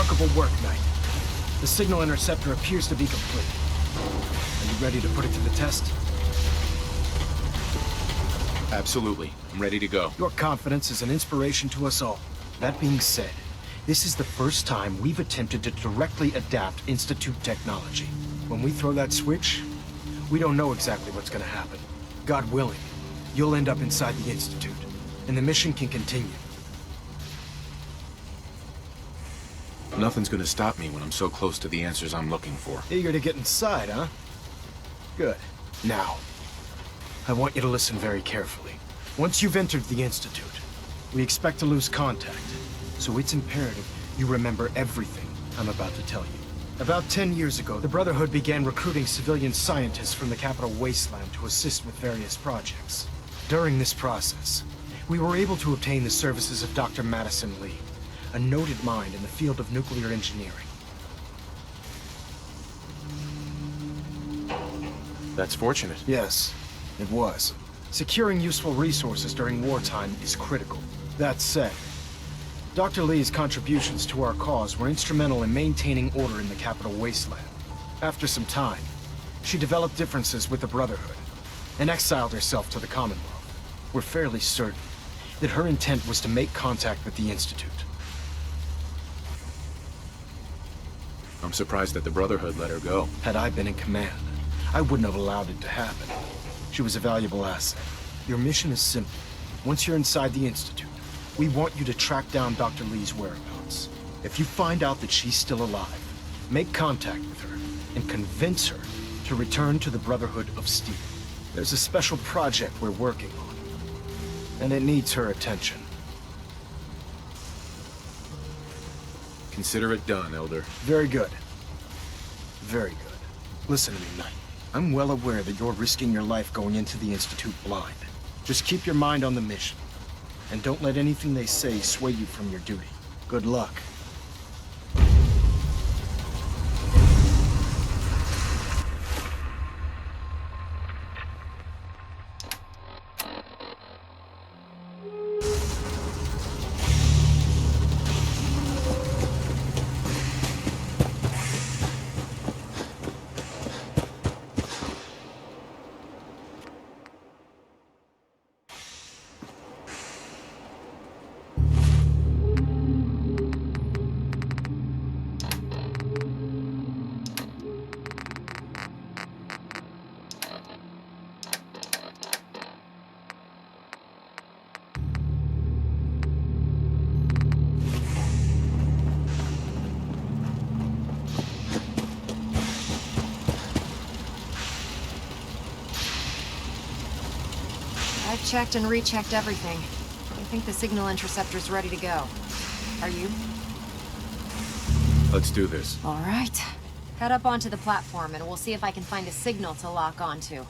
Remarkable work, Knight. The signal interceptor appears to be complete. Are you ready to put it to the test? Absolutely. I'm ready to go. Your confidence is an inspiration to us all. That being said, this is the first time we've attempted to directly adapt Institute technology. When we throw that switch, we don't know exactly what's gonna happen. God willing, you'll end up inside the Institute, and the mission can continue. Nothing's gonna stop me when I'm so close to the answers I'm looking for. Eager to get inside, huh? Good. Now, I want you to listen very carefully. Once you've entered the Institute, we expect to lose contact, so it's imperative you remember everything I'm about to tell you. About 10 years ago, the Brotherhood began recruiting civilian scientists from the capital wasteland to assist with various projects. During this process, we were able to obtain the services of Dr. Madison Li, a noted mind in the field of nuclear engineering. That's fortunate. Yes, it was. Securing useful resources during wartime is critical. That said, Dr. Li's contributions to our cause were instrumental in maintaining order in the capital wasteland. After some time, she developed differences with the Brotherhood and exiled herself to the Commonwealth. We're fairly certain that her intent was to make contact with the Institute. I'm surprised that the Brotherhood let her go. Had I been in command, I wouldn't have allowed it to happen. She was a valuable asset. Your mission is simple. Once you're inside the Institute, we want you to track down Dr. Li's whereabouts. If you find out that she's still alive, make contact with her and convince her to return to the Brotherhood of Steel. There's a special project we're working on, and it needs her attention. Consider it done, Elder. Very good. Very good. Listen to me, Knight. I'm well aware that you're risking your life going into the Institute blind. Just keep your mind on the mission, and don't let anything they say sway you from your duty. Good luck. I've checked and rechecked everything. I think the signal interceptor's ready to go. Are you? Let's do this. All right. Head up onto the platform and we'll see if I can find a signal to lock onto.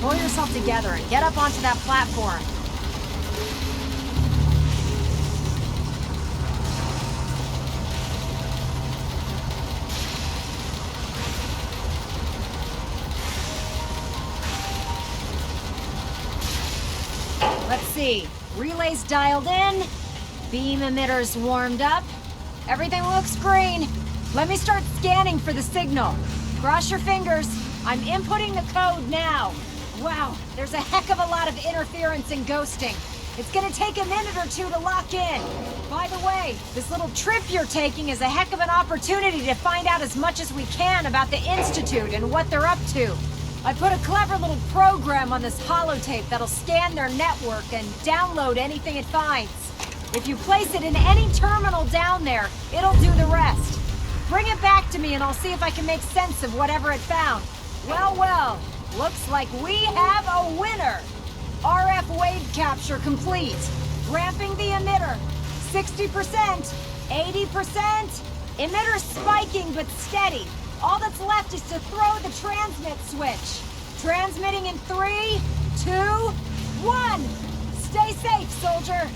Pull yourself together and get up onto that platform. Let's see. Relays dialed in. Beam emitters warmed up. Everything looks green. Let me start scanning for the signal. Cross your fingers. I'm inputting the code now. Wow, there's a heck of a lot of interference and ghosting. It's gonna take a minute or two to lock in. By the way, this little trip you're taking is a heck of an opportunity to find out as much as we can about the Institute and what they're up to. I put a clever little program on this holotape that'll scan their network and download anything it finds. If you place it in any terminal down there, it'll do the rest. Bring it back to me and I'll see if I can make sense of whatever it found. Well, well, looks like we have a winner. RF wave capture complete. Ramping the emitter. 60%, 80%. Emitter spiking but steady. All that's left is to throw the transmit switch. Transmitting in 3, 2, 1. Stay safe, soldier.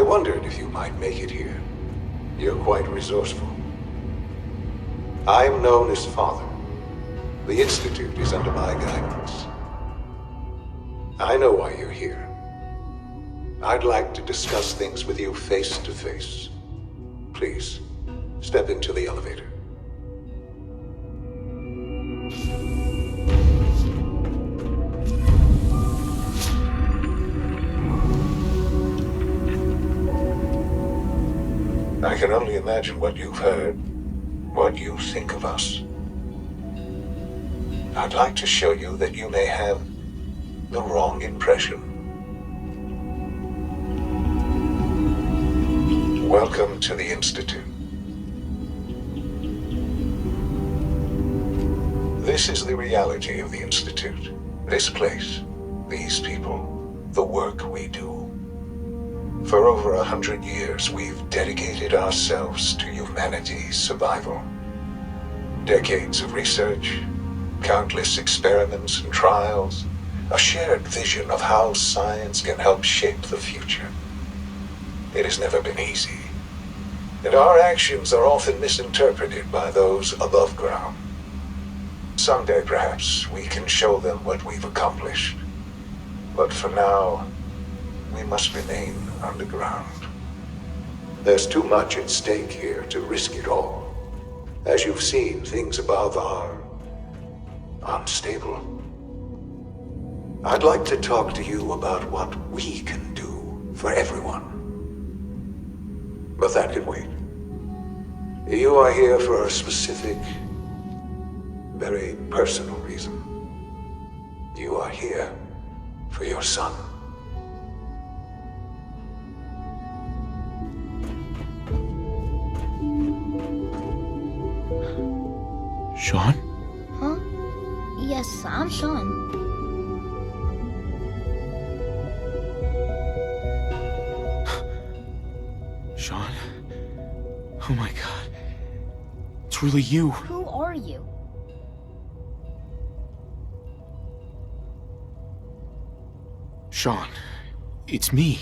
wondered if you might make it here. You're quite resourceful. I'm known as Father. The Institute is under my guidance. I know why you're here. I'd like to discuss things with you face to face. Please, step into the elevator. I can only imagine what you've heard, what you think of us. I'd like to show you that you may have the wrong impression. Welcome to the Institute. This is the reality of the Institute. This place, these people, the work we do. For over 100 years, we've dedicated ourselves to humanity's survival. Decades of research, countless experiments and trials, a shared vision of how science can help shape the future. It has never been easy, and our actions are often misinterpreted by those above ground. Someday, perhaps, we can show them what we've accomplished. But for now, we must remain underground. There's too much at stake here to risk it all. As you've seen, things above are unstable. I'd like to talk to you about what we can do for everyone. But that can wait. You are here for a specific, very personal reason. You are here for your son. Shaun? Huh? Yes, I'm Shaun. Shaun? Oh my god. It's really you. Who are you? Shaun, it's me.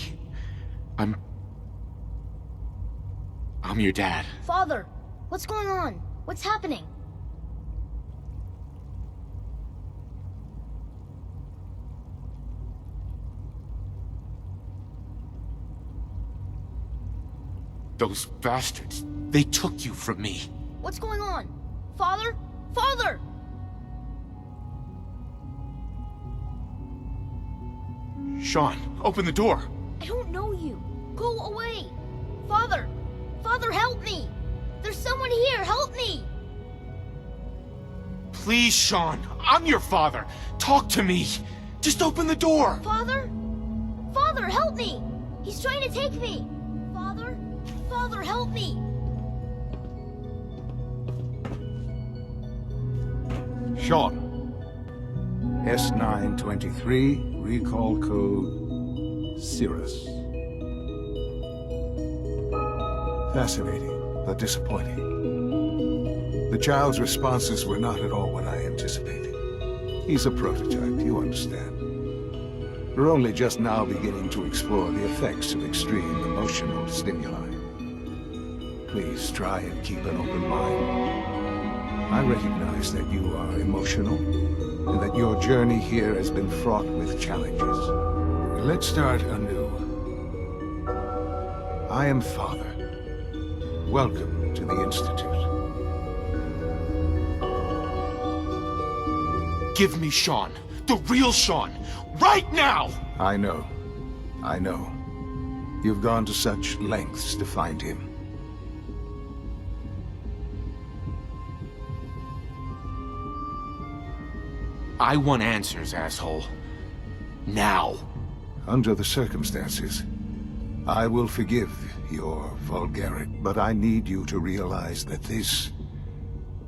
I'm your dad. Father, what's going on? What's happening? Those bastards, they took you from me. What's going on? Father? Father! Shaun, open the door. I don't know you. Go away. Father! Father, help me! There's someone here, help me! Please, Shaun, I'm your father. Talk to me. Just open the door. Father? Father, help me! He's trying to take me! Father? Father, help me! Shaun. S923, recall code Cirrus. Fascinating, but disappointing. The child's responses were not at all what I anticipated. He's a prototype, you understand. We're only just now beginning to explore the effects of extreme emotional stimuli. Please try and keep an open mind. I recognize that you are emotional, and that your journey here has been fraught with challenges. Let's start anew. I am Father. Welcome to the Institute. Give me Shaun. The real Shaun. Right now! I know. You've gone to such lengths to find him. I want answers, asshole. Now. Under the circumstances, I will forgive your vulgarity, but I need you to realize that this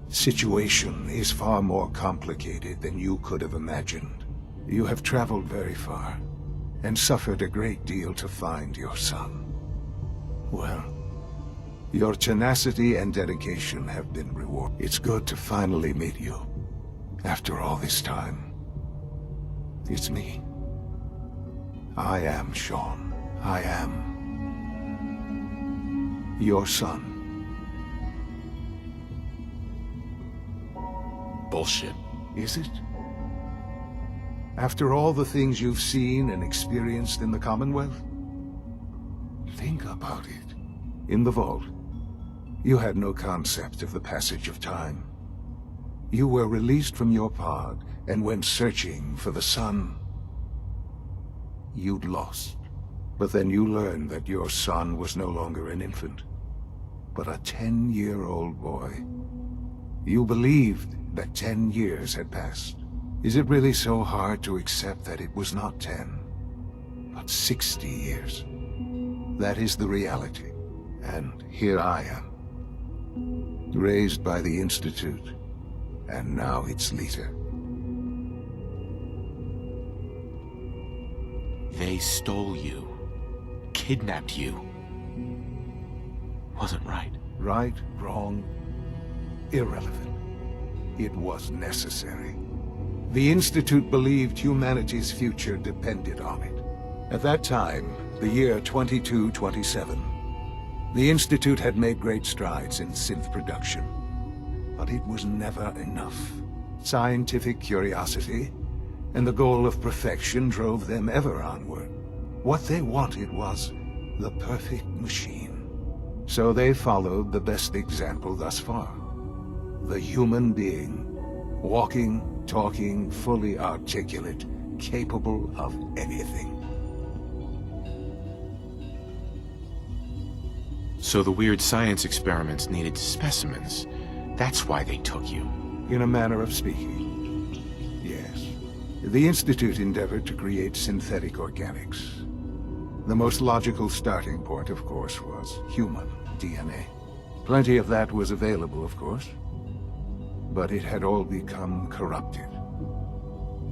situation is far more complicated than you could have imagined. You have traveled very far, and suffered a great deal to find your son. Well, your tenacity and dedication have been rewarded. It's good to finally meet you. After all this time, it's me. I am Shaun. I am Your son. Bullshit. Is it? After all the things you've seen and experienced in the Commonwealth? Think about it. In the vault, you had no concept of the passage of time. You were released from your pod and went searching for the sun. You'd lost. But then you learned that your son was no longer an infant, but a 10-year-old boy. You believed that 10 years had passed. Is it really so hard to accept that it was not 10, but 60 years? That is the reality. And here I am, raised by the Institute, and now its leader. They stole you. Kidnapped you. Wasn't right. Right, wrong, irrelevant. It was necessary. The Institute believed humanity's future depended on it. At that time, the year 2227, the Institute had made great strides in synth production. But it was never enough. Scientific curiosity and the goal of perfection drove them ever onward. What they wanted was the perfect machine. So they followed the best example thus far. The human being. Walking, talking, fully articulate, capable of anything. So the weird science experiments needed specimens. That's why they took you. In a manner of speaking, yes. The Institute endeavored to create synthetic organics. The most logical starting point, of course, was human DNA. Plenty of that was available, of course. But it had all become corrupted.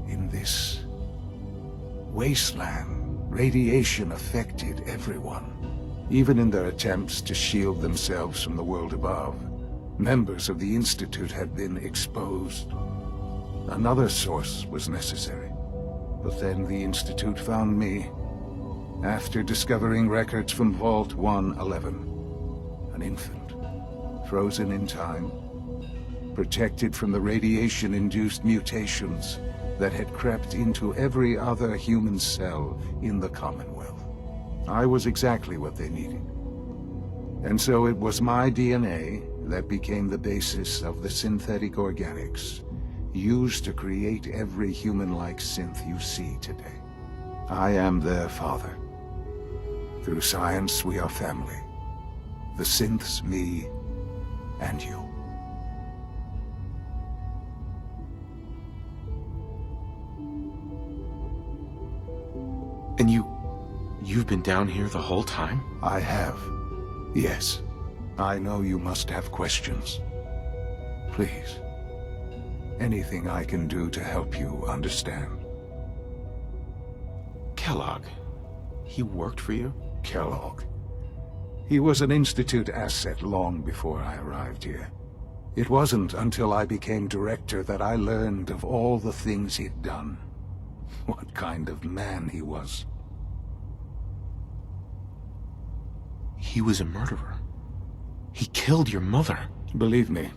In this wasteland, radiation affected everyone. Even in their attempts to shield themselves from the world above, members of the Institute had been exposed. Another source was necessary. But then the Institute found me, after discovering records from Vault 111. An infant, frozen in time, protected from the radiation-induced mutations that had crept into every other human cell in the Commonwealth. I was exactly what they needed. And so it was my DNA that became the basis of the synthetic organics used to create every human-like synth you see today. I am their father. Through science, we are family. The synths, me, and you. And you've been down here the whole time? I have. Yes. I know you must have questions. Please. Anything I can do to help you understand. Kellogg. He worked for you? Kellogg. He was an Institute asset long before I arrived here. It wasn't until I became director that I learned of all the things he'd done. What kind of man he was. He was a murderer. He killed your mother. Believe me,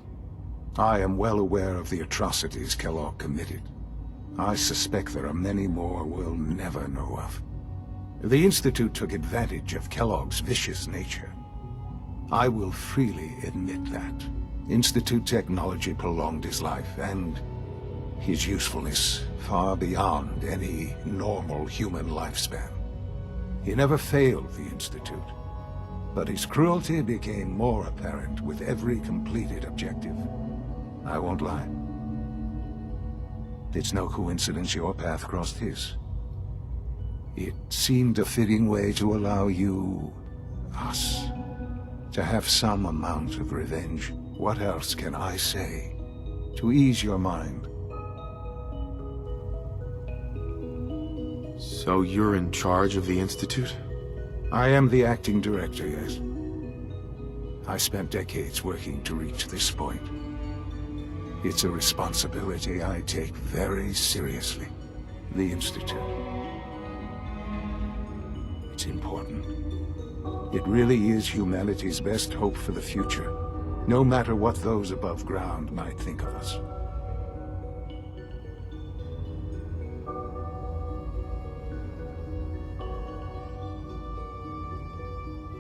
I am well aware of the atrocities Kellogg committed. I suspect there are many more we'll never know of. The Institute took advantage of Kellogg's vicious nature. I will freely admit that. Institute technology prolonged his life, and his usefulness far beyond any normal human lifespan. He never failed the Institute, but his cruelty became more apparent with every completed objective. I won't lie. It's no coincidence your path crossed his. It seemed a fitting way to allow you, us, to have some amount of revenge. What else can I say to ease your mind? So you're in charge of the Institute? I am the acting director, yes. I spent decades working to reach this point. It's a responsibility I take very seriously. The Institute. It's important. It really is humanity's best hope for the future, no matter what those above ground might think of us.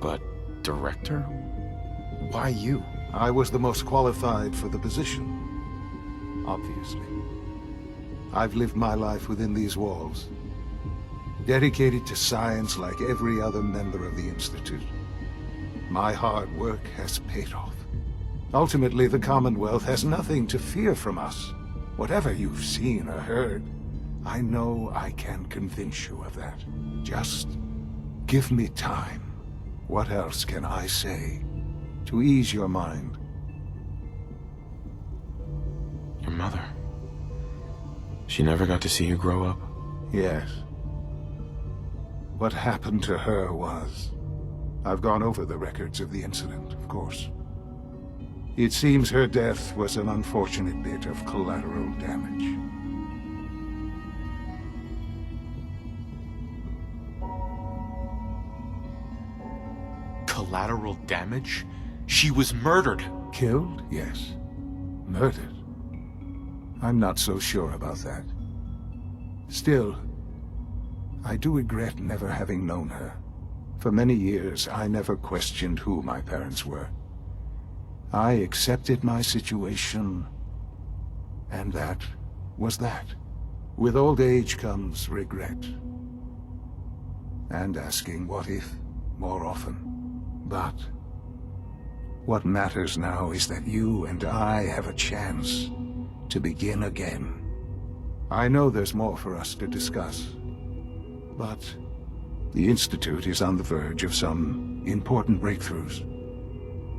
But, Director? Why you? I was the most qualified for the position, obviously. I've lived my life within these walls, dedicated to science like every other member of the Institute. My hard work has paid off. Ultimately, the Commonwealth has nothing to fear from us. Whatever you've seen or heard, I know I can convince you of that. Just give me time. What else can I say to ease your mind? Your mother. She never got to see you grow up? Yes. What happened to her was... I've gone over the records of the incident, of course. It seems her death was an unfortunate bit of collateral damage. Collateral damage? She was murdered. Killed? Yes. Murdered? I'm not so sure about that. Still, I do regret never having known her. For many years, I never questioned who my parents were. I accepted my situation, and that was that. With old age comes regret. And asking what if more often. But what matters now is that you and I have a chance to begin again. I know there's more for us to discuss, but the Institute is on the verge of some important breakthroughs.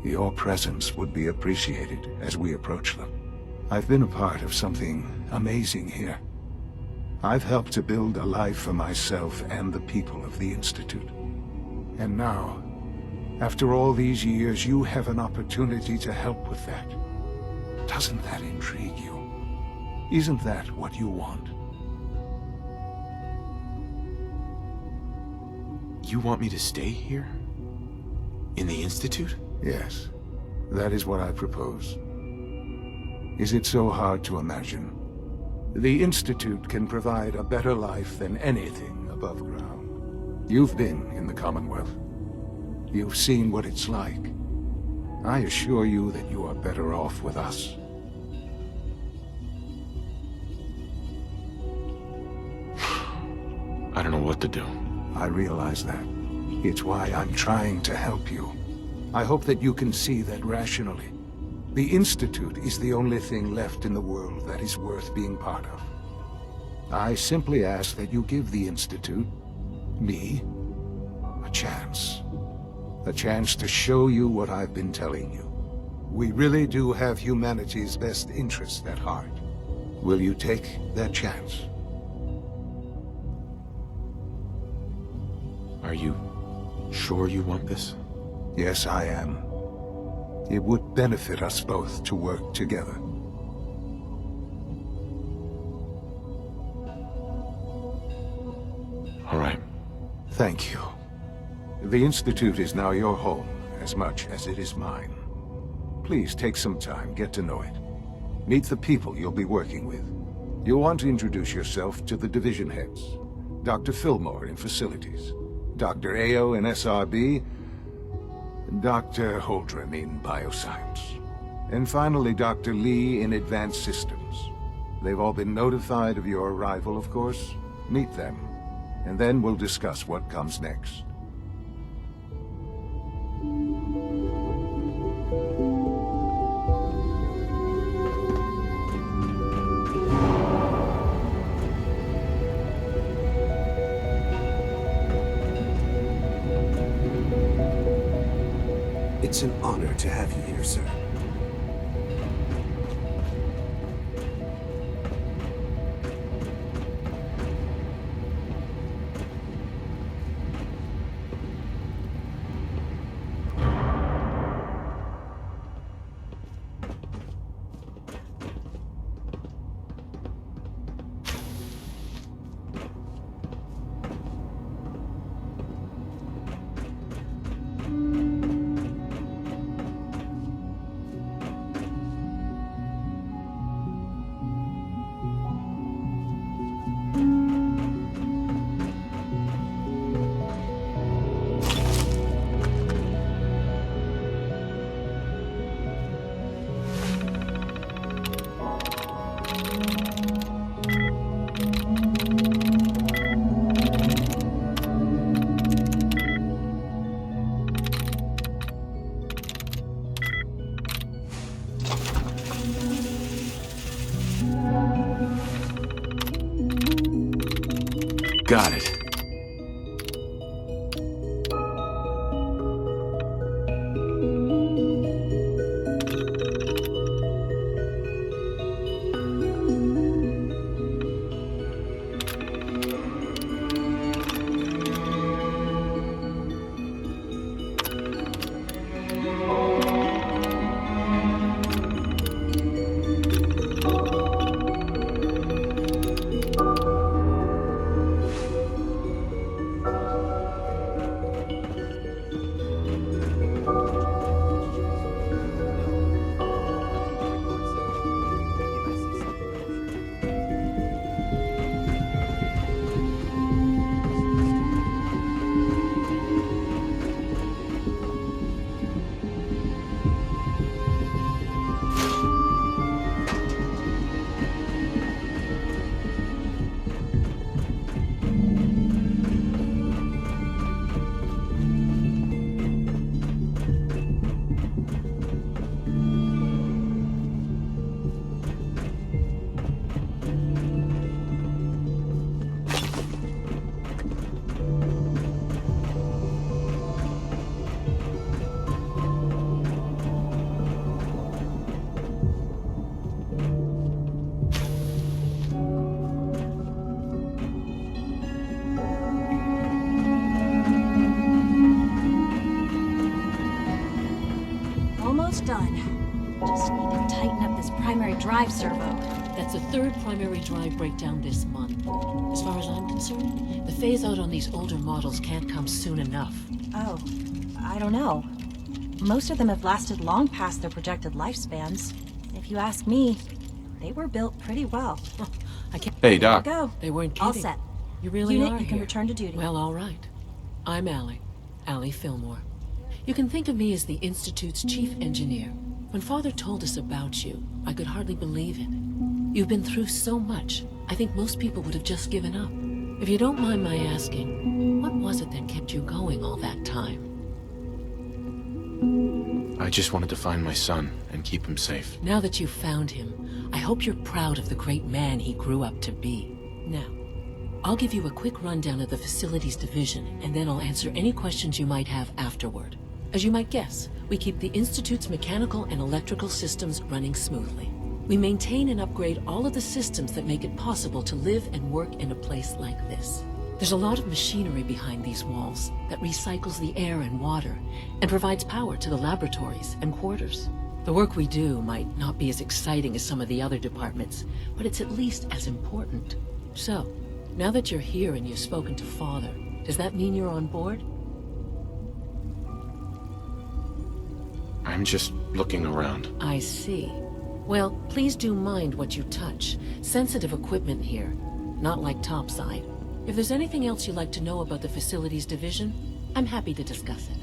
Your presence would be appreciated as we approach them. I've been a part of something amazing here. I've helped to build a life for myself and the people of the Institute. And now, after all these years, you have an opportunity to help with that. Doesn't that intrigue you? Isn't that what you want? You want me to stay here? In the Institute? Yes, that is what I propose. Is it so hard to imagine? The Institute can provide a better life than anything above ground. You've been in the Commonwealth. You've seen what it's like. I assure you that you are better off with us. I don't know what to do. I realize that. It's why I'm trying to help you. I hope that you can see that rationally. The Institute is the only thing left in the world that is worth being part of. I simply ask that you give the Institute, me, a chance. A chance to show you what I've been telling you. We really do have humanity's best interest at heart. Will you take that chance? Are you sure you want this? Yes, I am. It would benefit us both to work together. All right. Thank you. The Institute is now your home, as much as it is mine. Please take some time, get to know it. Meet the people you'll be working with. You'll want to introduce yourself to the division heads. Dr. Fillmore in Facilities, Dr. Ayo in SRB, Dr. Holdren in Bioscience, and finally Dr. Li in Advanced Systems. They've all been notified of your arrival, of course. Meet them, and then we'll discuss what comes next. It's an honor to have you here, sir. got it. Almost done. Just need to tighten up this primary drive servo. That's the third primary drive breakdown this month. As far as I'm concerned, the phase-out on these older models can't come soon enough. Oh, I don't know. Most of them have lasted long past their projected lifespans. If you ask me, they were built pretty well. I can't... Hey, Doc. Go. They weren't kidding. All set. You really Unit, are you can here. return to duty. Well, all right. I'm Allie Fillmore. You can think of me as the Institute's chief engineer. When Father told us about you, I could hardly believe it. You've been through so much, I think most people would have just given up. If you don't mind my asking, what was it that kept you going all that time? I just wanted to find my son and keep him safe. Now that you've found him, I hope you're proud of the great man he grew up to be. Now, I'll give you a quick rundown of the Facilities Division, and then I'll answer any questions you might have afterward. As you might guess, we keep the Institute's mechanical and electrical systems running smoothly. We maintain and upgrade all of the systems that make it possible to live and work in a place like this. There's a lot of machinery behind these walls that recycles the air and water and provides power to the laboratories and quarters. The work we do might not be as exciting as some of the other departments, but it's at least as important. So, now that you're here and you've spoken to Father, does that mean you're on board? I'm just looking around. I see. Well, please do mind what you touch. Sensitive equipment here, not like topside. If there's anything else you'd like to know about the Facilities Division, I'm happy to discuss it.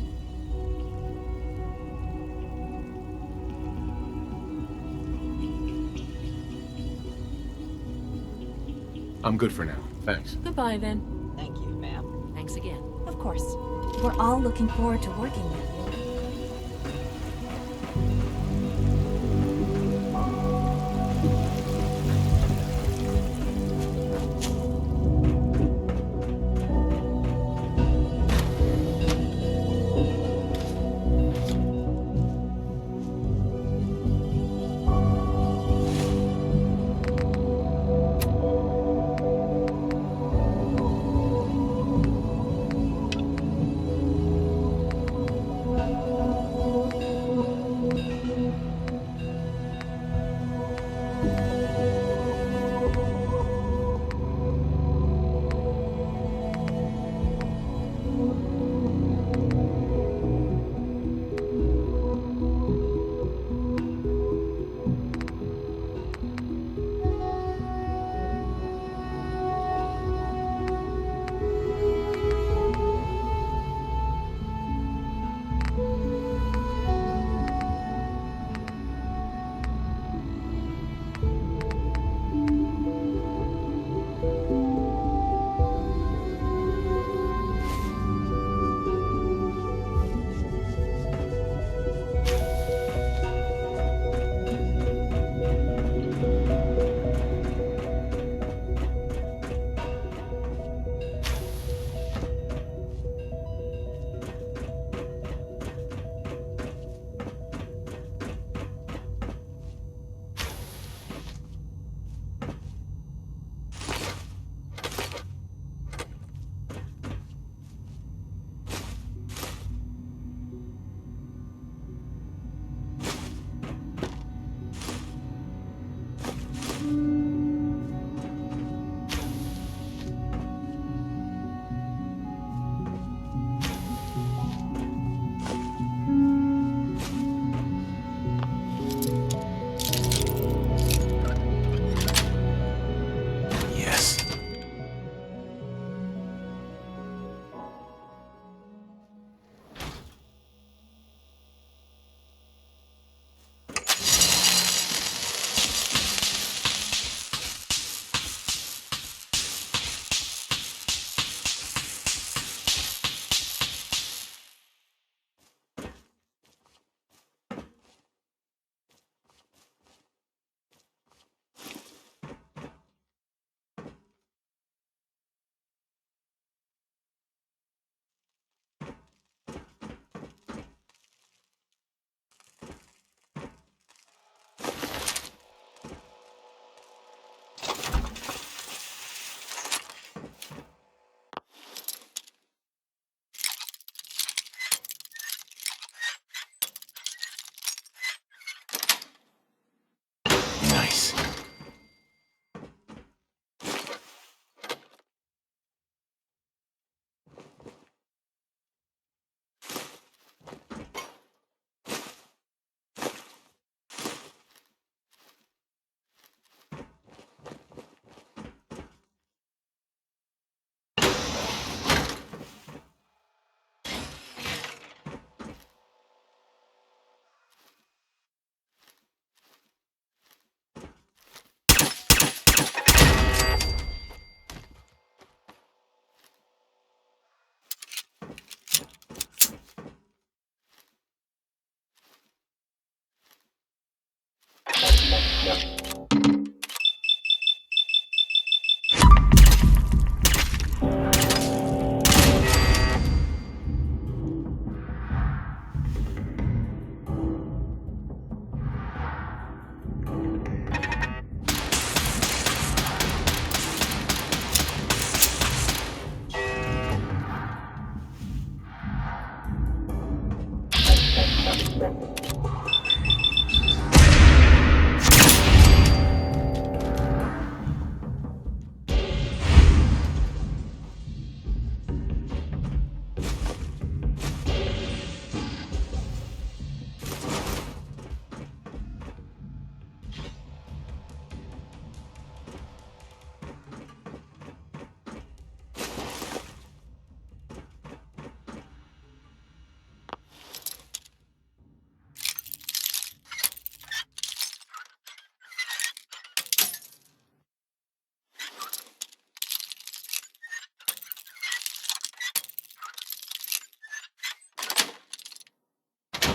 I'm good for now. Thanks. Goodbye, then. Thank you, ma'am. Thanks again. Of course. We're all looking forward to working with you.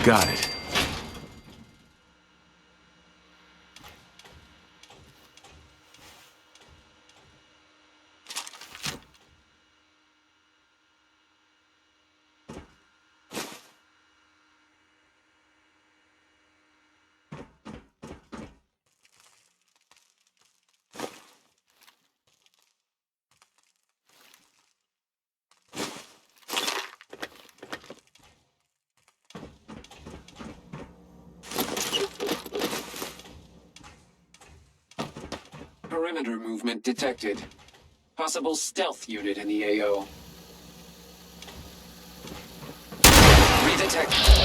Got it. Perimeter movement detected. Possible stealth unit in the AO. Redetect.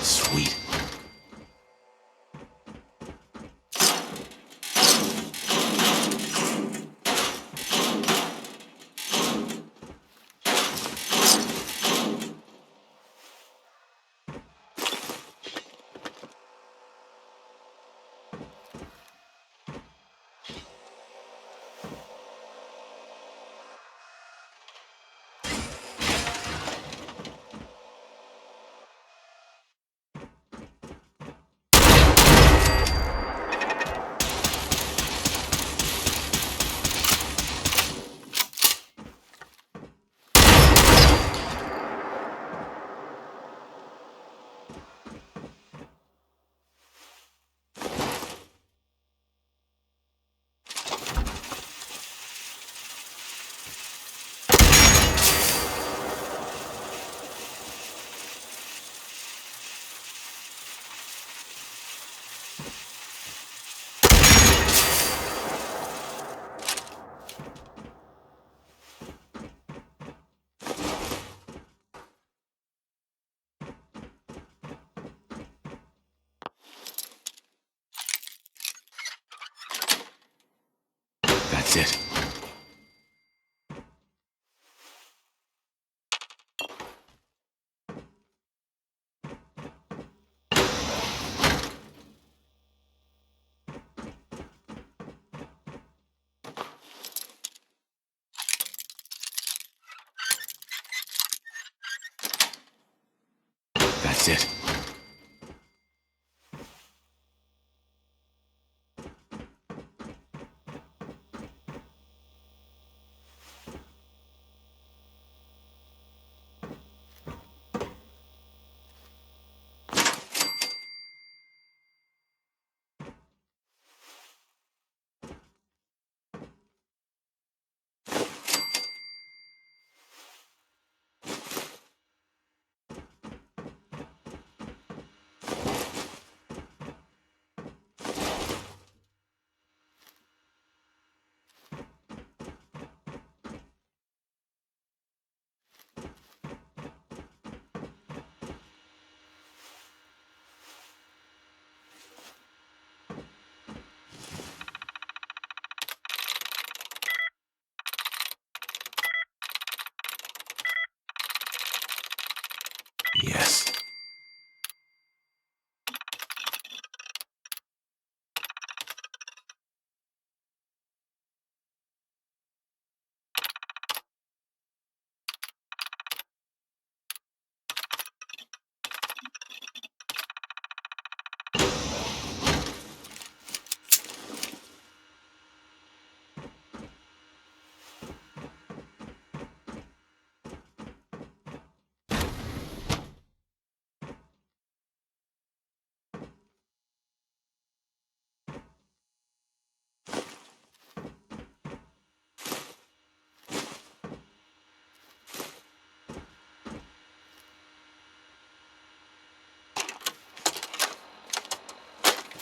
Sweet. That's it. That's it. Yes.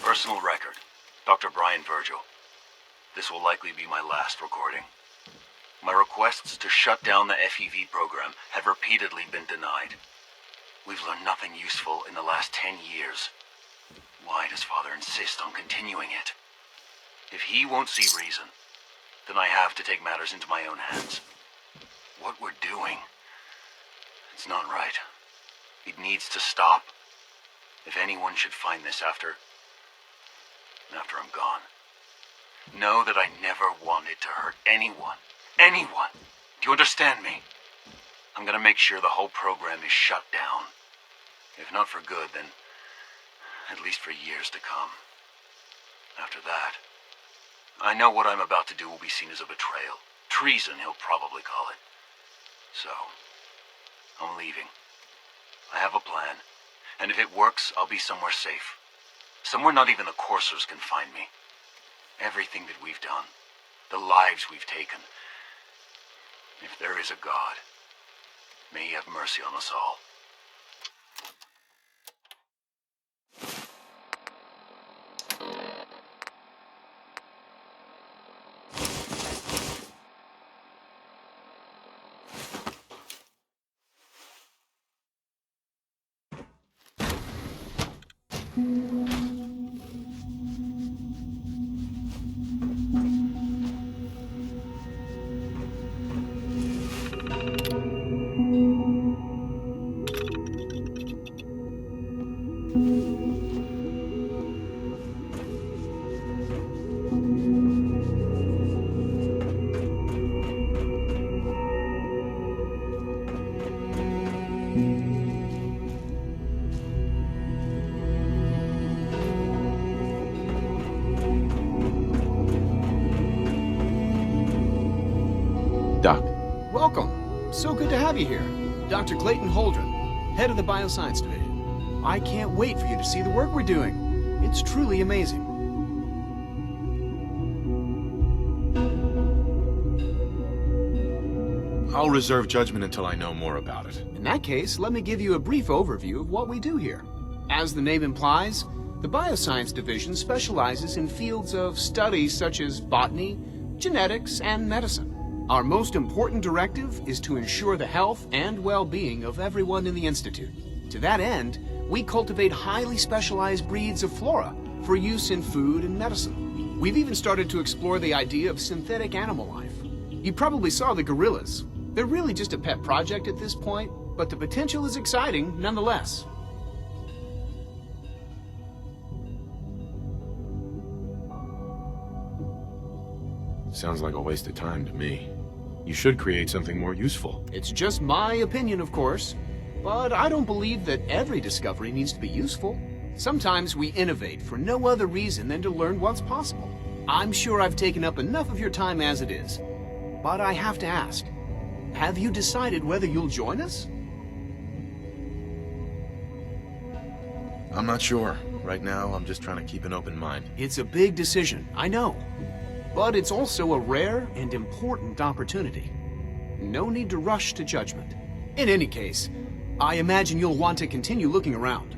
Personal record. Dr. Brian Virgil. This will likely be my last recording. My requests to shut down the FEV program have repeatedly been denied. We've learned nothing useful in the last 10 years. Why does Father insist on continuing it? If he won't see reason, then I have to take matters into my own hands. What we're doing, it's not right. It needs to stop. If anyone should find this after I'm gone, know that I never wanted to hurt anyone. Anyone! Do you understand me? I'm gonna make sure the whole program is shut down. If not for good, then at least for years to come. After that, I know what I'm about to do will be seen as a betrayal. Treason, he'll probably call it. So, I'm leaving. I have a plan, and if it works, I'll be somewhere safe. Somewhere not even the coursers can find me. Everything that we've done, the lives we've taken. If there is a God, may he have mercy on us all. Doc. Welcome. So good to have you here. Dr. Clayton Holdren, head of the Bioscience Division. I can't wait for you to see the work we're doing. It's truly amazing. I'll reserve judgment until I know more about it. In that case, let me give you a brief overview of what we do here. As the name implies, the Bioscience Division specializes in fields of studies such as botany, genetics, and medicine. Our most important directive is to ensure the health and well-being of everyone in the Institute. To that end, we cultivate highly specialized breeds of flora for use in food and medicine. We've even started to explore the idea of synthetic animal life. You probably saw the gorillas. They're really just a pet project at this point, but the potential is exciting nonetheless. Sounds like a waste of time to me. You should create something more useful. It's just my opinion, of course, but I don't believe that every discovery needs to be useful. Sometimes we innovate for no other reason than to learn what's possible. I'm sure I've taken up enough of your time as it is, but I have to ask, have you decided whether you'll join us? I'm not sure. Right now, I'm just trying to keep an open mind. It's a big decision, I know. But it's also a rare and important opportunity. No need to rush to judgment. In any case, I imagine you'll want to continue looking around.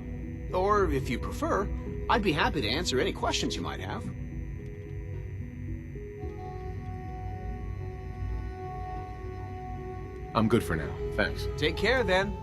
Or, if you prefer, I'd be happy to answer any questions you might have. I'm good for now. Thanks. Take care, then.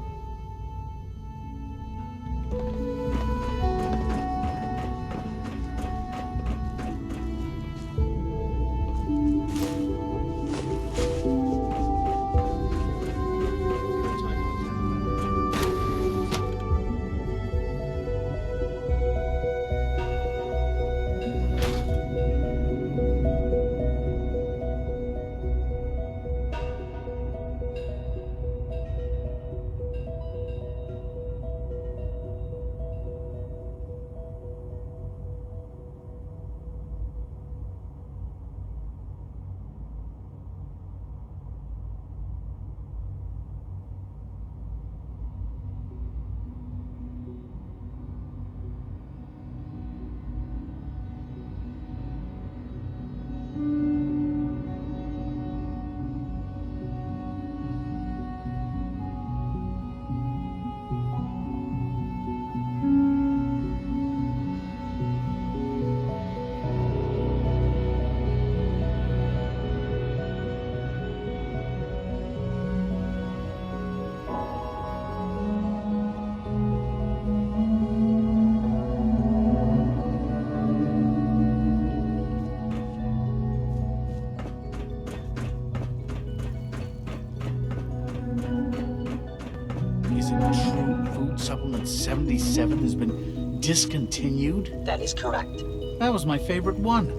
Is it true food supplement 77 has been discontinued? That is correct. That was my favorite one.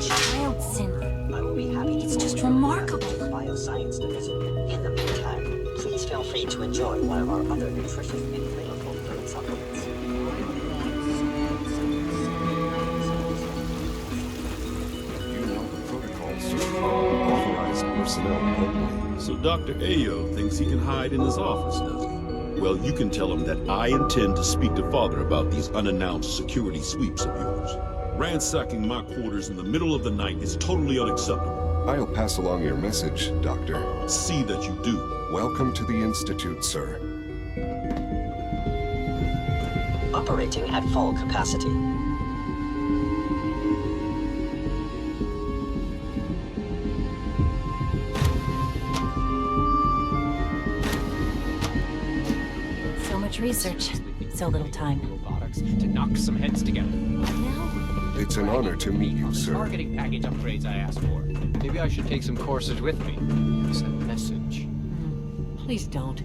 Child synth. I will be happy to It's just forward your remarkable. request to the Bioscience Division. In the meantime, please feel free to enjoy one of our other nutritious and flavorful food supplements. You know the protocols, sir. Authorized personnel only. So Dr. Ayo thinks he can hide in his office, does he? Well, you can tell him that I intend to speak to Father about these unannounced security sweeps of yours. Ransacking my quarters in the middle of the night is totally unacceptable. I'll pass along your message, Doctor. See that you do. Welcome to the Institute, sir. Operating at full capacity. So much research, so little time. Robotics to knock some heads together. It's an honor to meet you, sir. Targeting package upgrades I asked for. Maybe I should take some courses with me. Send a message. Please don't.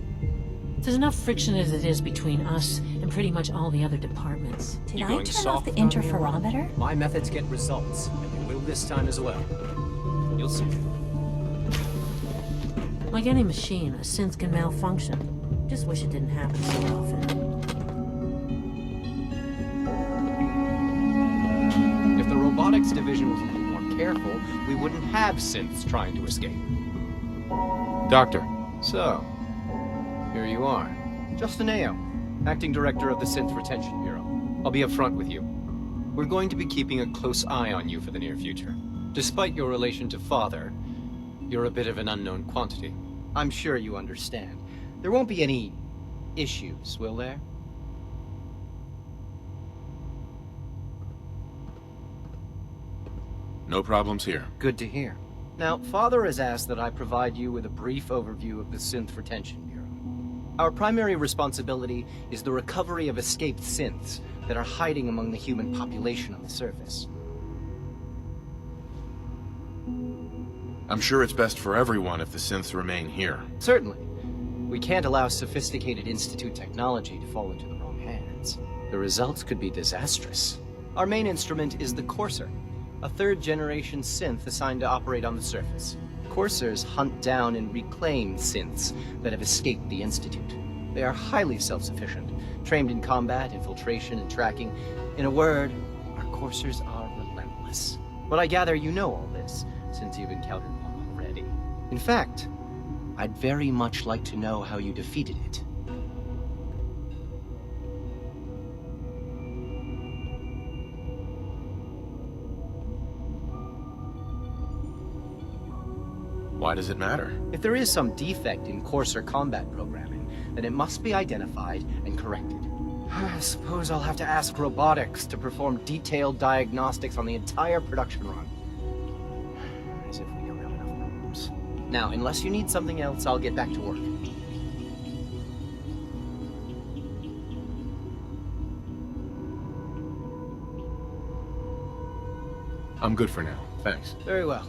There's enough friction as it is between us and pretty much all the other departments. Did I turn off the interferometer? My methods get results, and they will this time as well. You'll see. Like any machine, a synth can malfunction. Just wish it didn't happen so often. If the robotics division was a little more careful, we wouldn't have synths trying to escape. Doctor. So, here you are. Justin Ayo, Acting Director of the Synth Retention Bureau. I'll be upfront with you. We're going to be keeping a close eye on you for the near future. Despite your relation to Father, you're a bit of an unknown quantity. I'm sure you understand. There won't be any issues, will there? No problems here. Good to hear. Now, Father has asked that I provide you with a brief overview of the Synth Retention Bureau. Our primary responsibility is the recovery of escaped synths that are hiding among the human population on the surface. I'm sure it's best for everyone if the synths remain here. Certainly. We can't allow sophisticated Institute technology to fall into the wrong hands. The results could be disastrous. Our main instrument is the Courser, a third-generation synth assigned to operate on the surface. Coursers hunt down and reclaim synths that have escaped the Institute. They are highly self-sufficient, trained in combat, infiltration, and tracking. In a word, our Coursers are relentless. But I gather you know all this, since you've encountered one already. In fact, I'd very much like to know how you defeated it. Why does it matter? If there is some defect in Courser combat programming, then it must be identified and corrected. I suppose I'll have to ask robotics to perform detailed diagnostics on the entire production run. As if we don't have enough problems. Now, unless you need something else, I'll get back to work. I'm good for now. Thanks. Very well.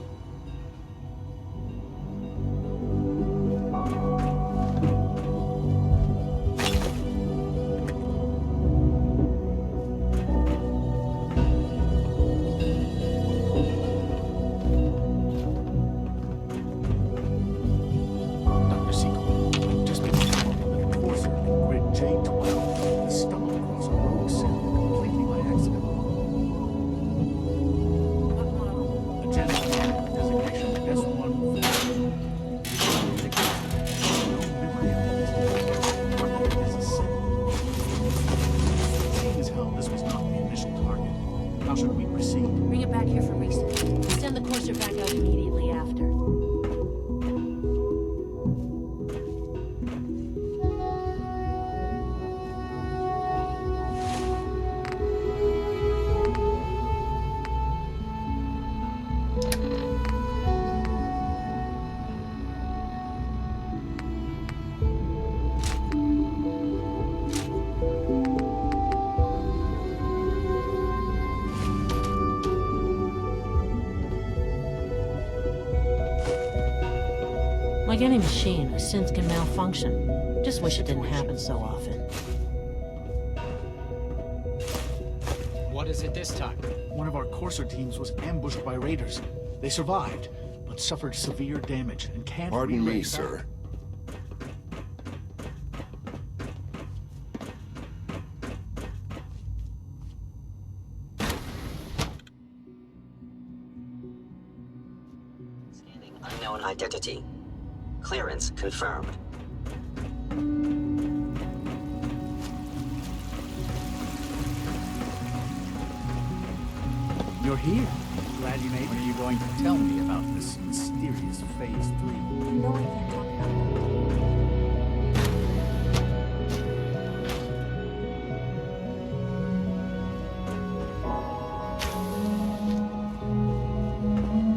Like any machine, a synth can malfunction. Just just wish it didn't happen so often. What is it this time? One of our courser teams was ambushed by raiders. They survived, but suffered severe damage and can't Pardon me, relay sir. back. Unknown identity. Clearance confirmed. You're here. Glad you made it. When are you going to tell me about this mysterious Phase 3? No, I can't talk about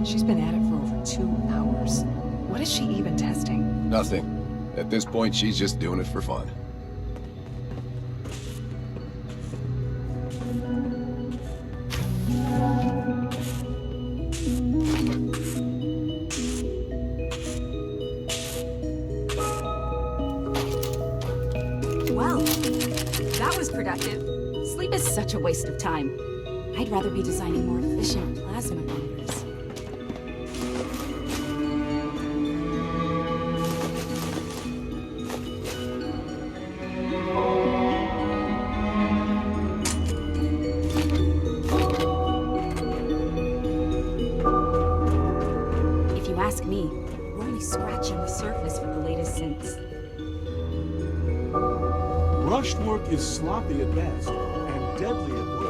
She's been at it for over 2 hours. What is she even testing? Nothing. At this point, she's just doing it for fun. Well, that was productive. Sleep is such a waste of time. I'd rather be designing more efficient plasma motors. If you ask me, we're only scratching the surface with the latest synths. Rushed work is sloppy at best and deadly at worst.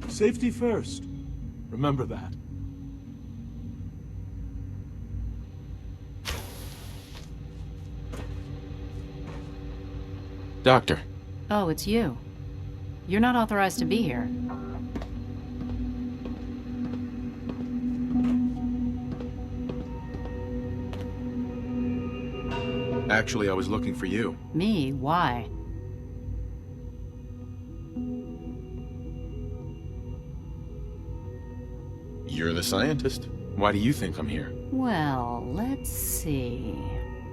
Safety first. Remember that. Doctor. Oh, it's you. You're not authorized to be here. Actually, I was looking for you. Me? Why? You're the scientist. Why do you think I'm here? Well, let's see.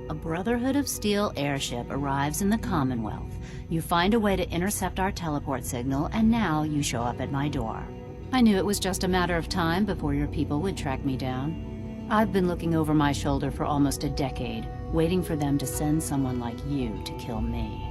A Brotherhood of Steel airship arrives in the Commonwealth. You find a way to intercept our teleport signal, and now you show up at my door. I knew it was just a matter of time before your people would track me down. I've been looking over my shoulder for almost a decade, waiting for them to send someone like you to kill me.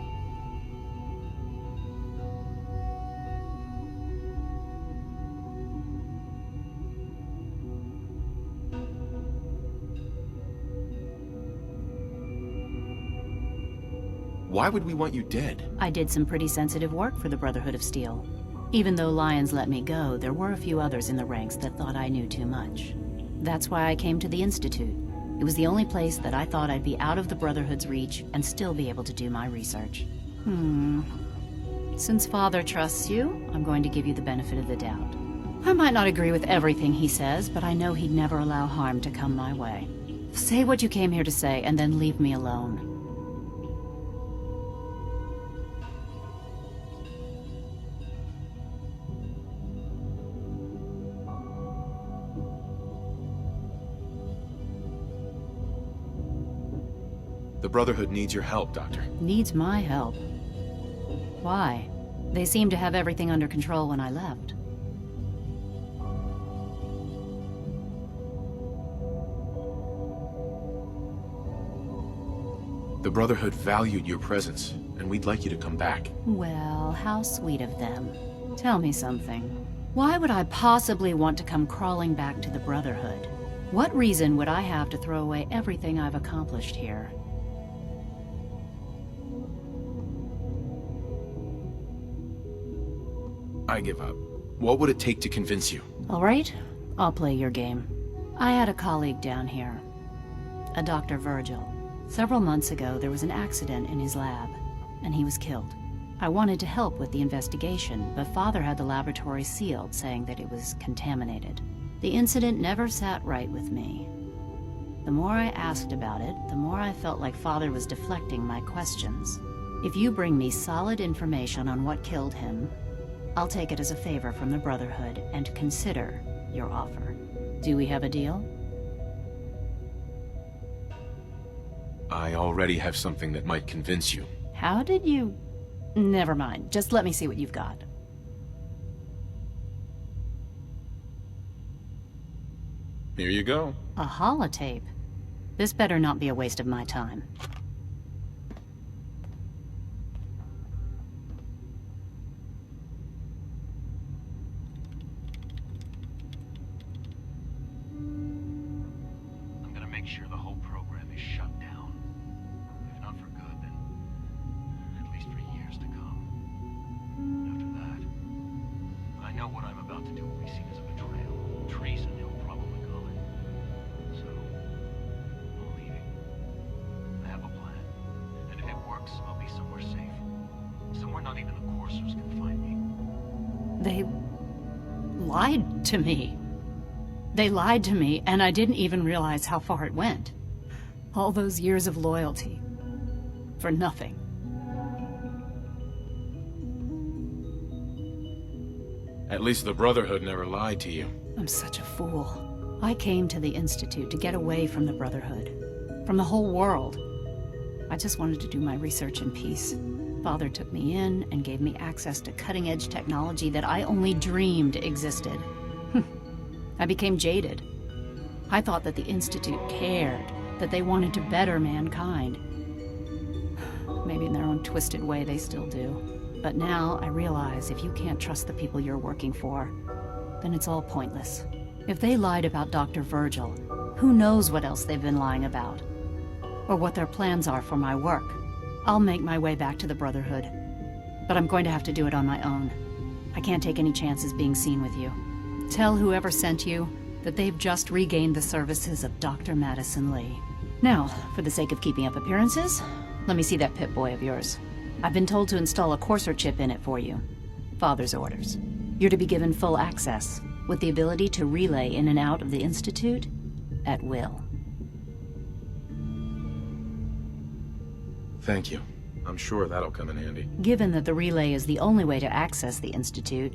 Why would we want you dead? I did some pretty sensitive work for the Brotherhood of Steel. Even though Lions let me go, there were a few others in the ranks that thought I knew too much. That's why I came to the Institute. It was the only place that I thought I'd be out of the Brotherhood's reach and still be able to do my research. Since Father trusts you, I'm going to give you the benefit of the doubt. I might not agree with everything he says, but I know he'd never allow harm to come my way. Say what you came here to say, and then leave me alone. The Brotherhood needs your help, Doctor. Needs my help. Why? They seemed to have everything under control when I left. The Brotherhood valued your presence, and we'd like you to come back. Well, how sweet of them. Tell me something. Why would I possibly want to come crawling back to the Brotherhood? What reason would I have to throw away everything I've accomplished here? I give up. What would it take to convince you? All right, I'll play your game. I had a colleague down here, a Dr. Virgil. Several months ago, there was an accident in his lab, and he was killed. I wanted to help with the investigation, but Father had the laboratory sealed, saying that it was contaminated. The incident never sat right with me. The more I asked about it, the more I felt like Father was deflecting my questions. If you bring me solid information on what killed him, I'll take it as a favor from the Brotherhood and consider your offer. Do we have a deal? I already have something that might convince you. How did you... Never mind. Just let me see what you've got. Here you go. A holotape? This better not be a waste of my time. I'm gonna make sure the whole program is shut down. If not for good, then at least for years to come. After that, I know what I'm about to do will be seen as a betrayal. Treason, he'll probably call it. So, I'm leaving. I have a plan. And if it works, I'll be somewhere safe. Somewhere not even the coursers can find me. They lied to me. They lied to me, and I didn't even realize how far it went. All those years of loyalty. For nothing. At least the Brotherhood never lied to you. I'm such a fool. I came to the Institute to get away from the Brotherhood. From the whole world. I just wanted to do my research in peace. Father took me in and gave me access to cutting-edge technology that I only dreamed existed. I became jaded. I thought that the Institute cared, that they wanted to better mankind. Maybe in their own twisted way they still do. But now I realize if you can't trust the people you're working for, then it's all pointless. If they lied about Dr. Virgil, who knows what else they've been lying about? Or what their plans are for my work. I'll make my way back to the Brotherhood. But I'm going to have to do it on my own. I can't take any chances being seen with you. Tell whoever sent you that they've just regained the services of Dr. Madison Li. Now, for the sake of keeping up appearances, let me see that Pip-Boy of yours. I've been told to install a courser chip in it for you. Father's orders. You're to be given full access, with the ability to relay in and out of the Institute at will. Thank you. I'm sure that'll come in handy. Given that the relay is the only way to access the Institute,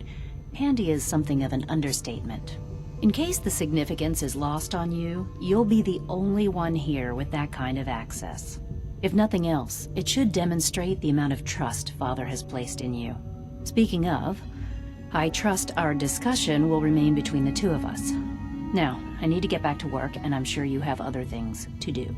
handy is something of an understatement. In case the significance is lost on you, you'll be the only one here with that kind of access. If nothing else, it should demonstrate the amount of trust Father has placed in you. Speaking of, I trust our discussion will remain between the two of us. Now, I need to get back to work, and I'm sure you have other things to do.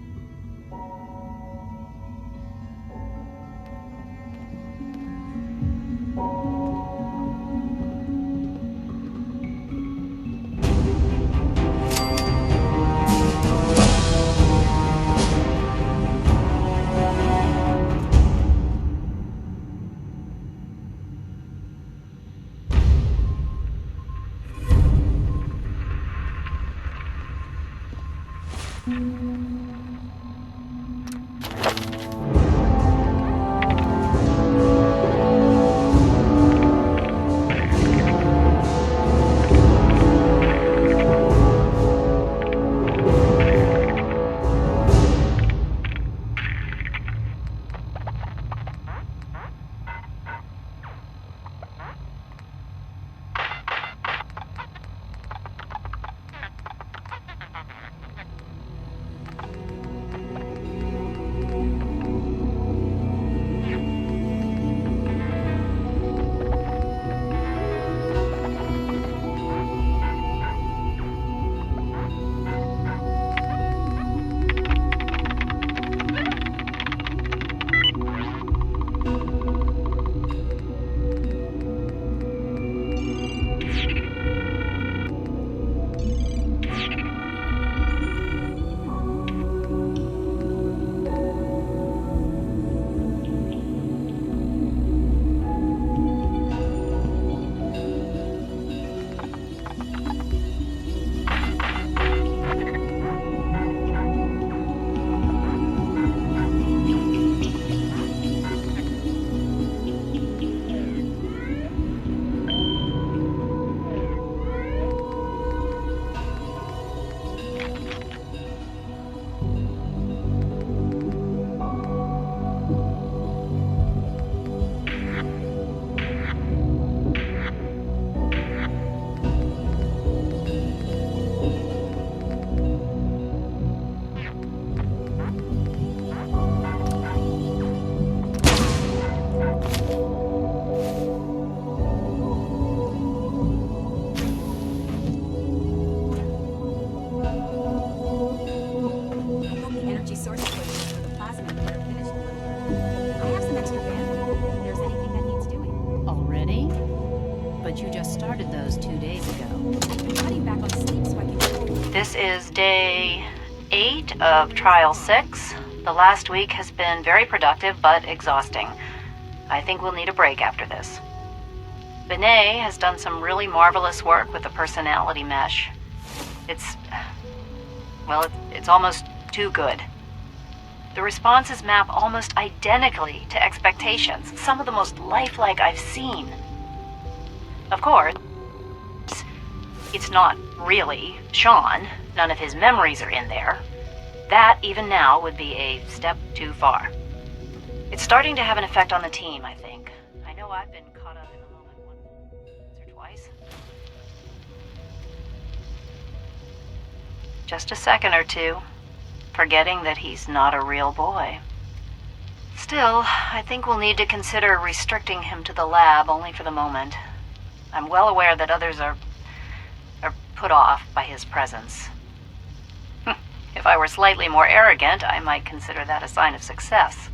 but you just started those 2 days ago. I've been cutting back on sleep so I can control. This is day 8 of Trial 6. The last week has been very productive, but exhausting. I think we'll need a break after this. Benet has done some really marvelous work with the personality mesh. It's almost too good. The responses map almost identically to expectations, some of the most lifelike I've seen. Of course, it's not really Shaun. None of his memories are in there. That, even now, would be a step too far. It's starting to have an effect on the team, I think. I know I've been caught up in the moment once or twice. Just a second or two, forgetting that he's not a real boy. Still, I think we'll need to consider restricting him to the lab only for the moment. I'm well aware that others are put off by his presence. If I were slightly more arrogant, I might consider that a sign of success.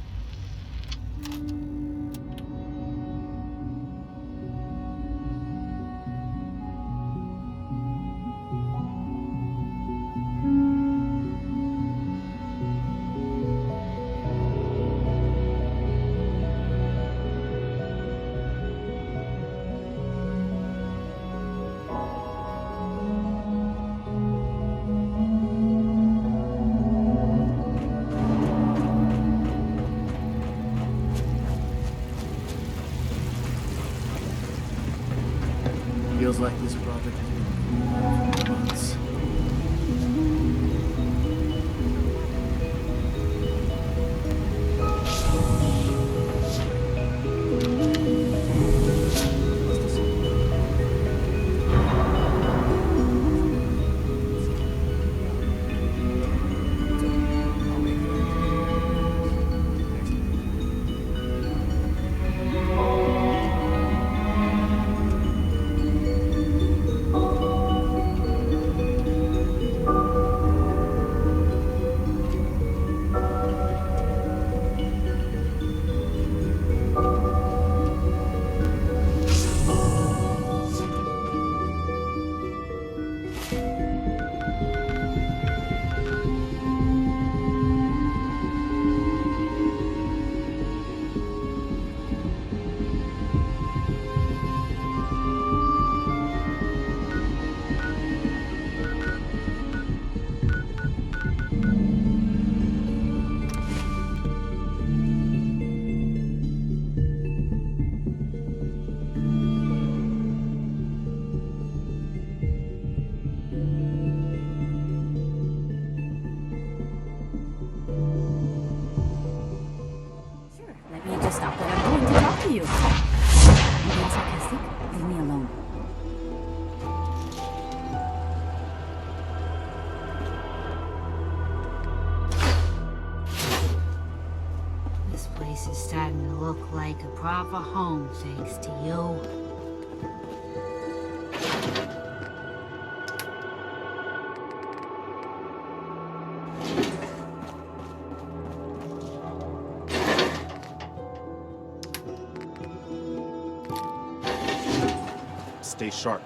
Feels like this project has been going on for months. Let me just stop what I'm going to talk to you. You're being sarcastic? Leave me alone. This place is starting to look like a proper home, thanks to you. Stay sharp.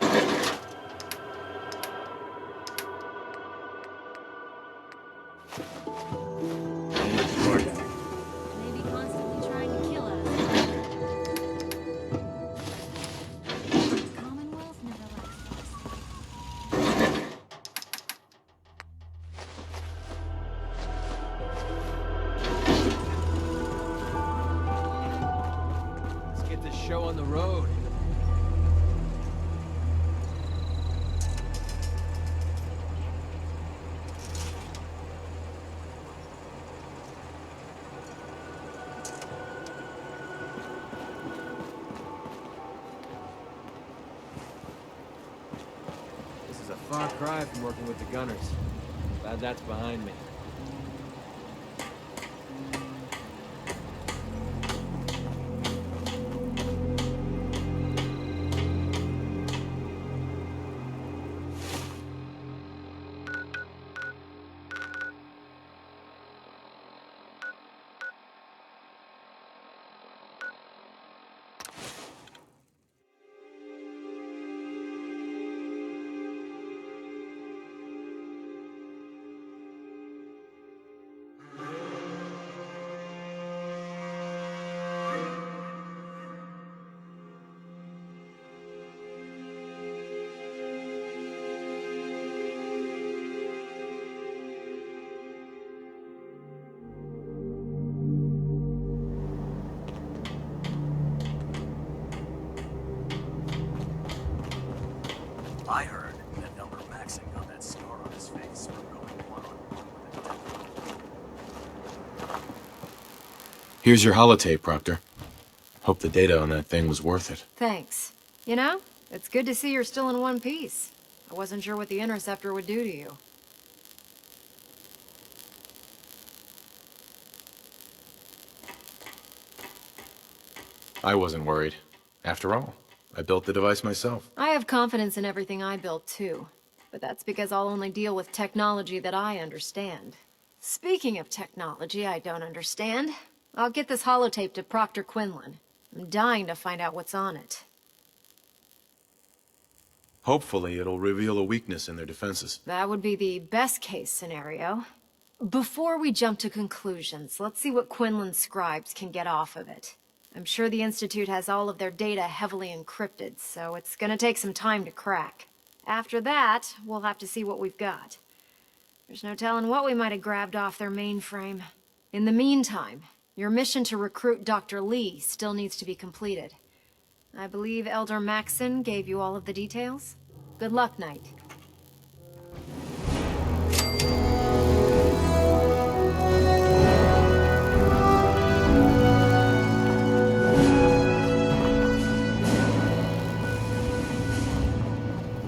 Maybe constantly trying to kill us. Commonwealth never lacks. Let's get this show on the road. This is a far cry from working with the gunners. Glad that's behind me. I heard that Elder Maxon got that scar on his face from going one-on-one with a devil. Here's your holotape, Proctor. Hope the data on that thing was worth it. Thanks. You know, it's good to see you're still in one piece. I wasn't sure what the Interceptor would do to you. I wasn't worried. After all, I built the device myself. I have confidence in everything I built, too. But that's because I'll only deal with technology that I understand. Speaking of technology I don't understand, I'll get this holotape to Proctor Quinlan. I'm dying to find out what's on it. Hopefully, it'll reveal a weakness in their defenses. That would be the best-case scenario. Before we jump to conclusions, let's see what Quinlan's scribes can get off of it. I'm sure the Institute has all of their data heavily encrypted, so it's gonna take some time to crack. After that, we'll have to see what we've got. There's no telling what we might have grabbed off their mainframe. In the meantime, your mission to recruit Dr. Li still needs to be completed. I believe Elder Maxon gave you all of the details? Good luck, Knight.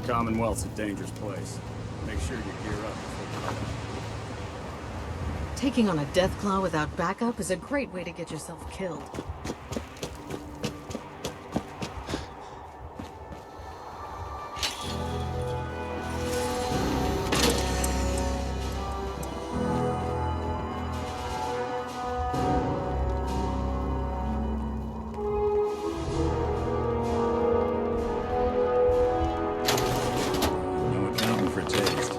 The Commonwealth's a dangerous place. Make sure you gear up before combat. Taking on a Deathclaw without backup is a great way to get yourself killed. No accounting for taste.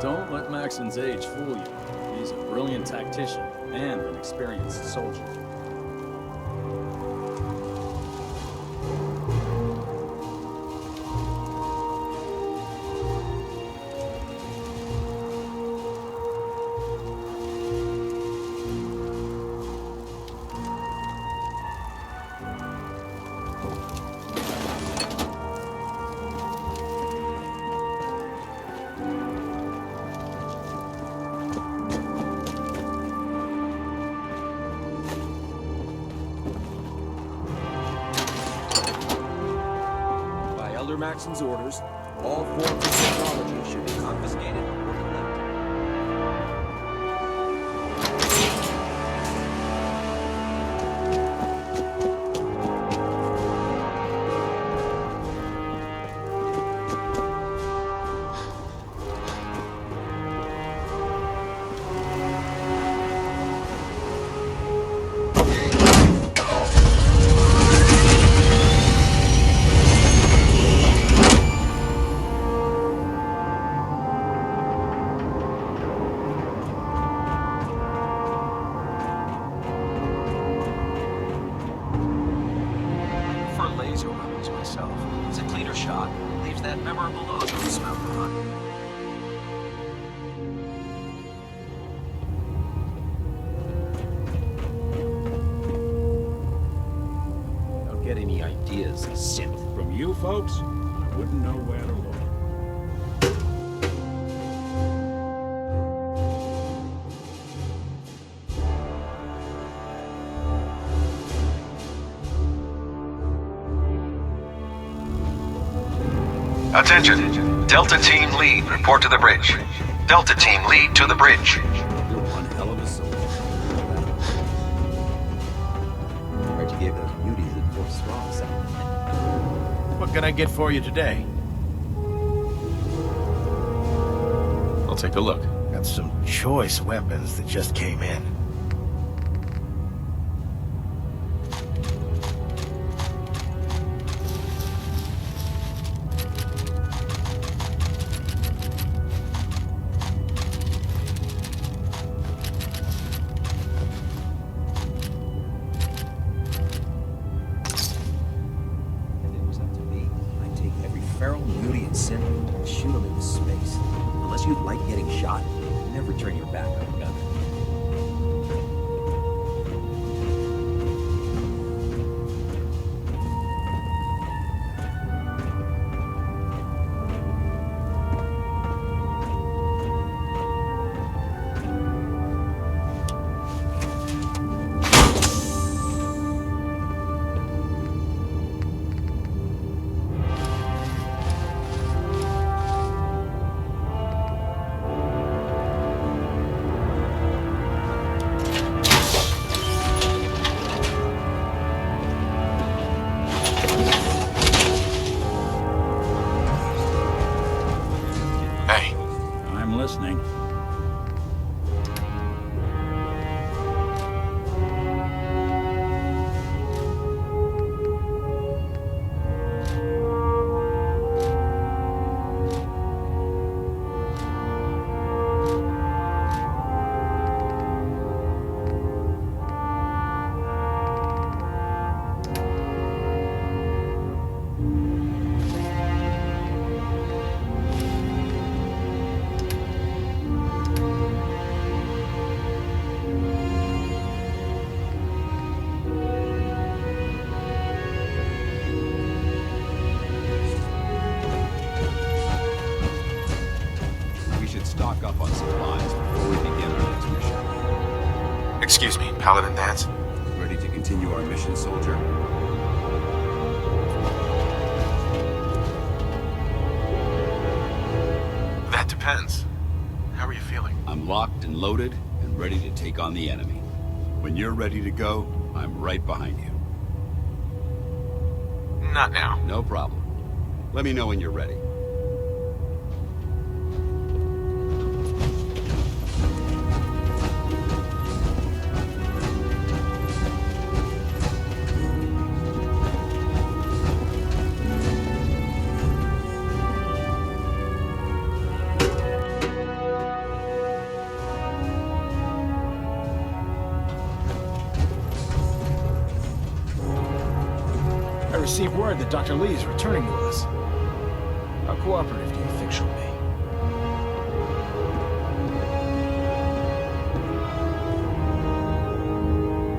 Don't let Maxon's age fool you. He's a brilliant tactician and an experienced soldier. Elder Maxon's orders, all forms of technology should be confiscated or collected. It's a cleaner shot. Leaves that memorable logo smoking on. Don't get any ideas, synth. From you folks, I wouldn't know where to look. Attention! Delta Team Lead, report to the bridge. Delta Team Lead to the bridge. You're one hell of a soldier. Heard you gave those beauties at Fort Strong something. What can I get for you today? I'll take a look. Got some choice weapons that just came in. If it was up to me, I'd take every feral mutie synth and shoot them into space. Unless you like getting shot, never turn your back on a gun. Listening. Stock up on supplies before we begin our next mission. Excuse me, Paladin Dance? Ready to continue our mission, soldier? That depends. How are you feeling? I'm locked and loaded and ready to take on the enemy. When you're ready to go, I'm right behind you. Not now. No problem. Let me know when you're ready. I received word that Dr. Li is returning to us. How cooperative do you think she'll be?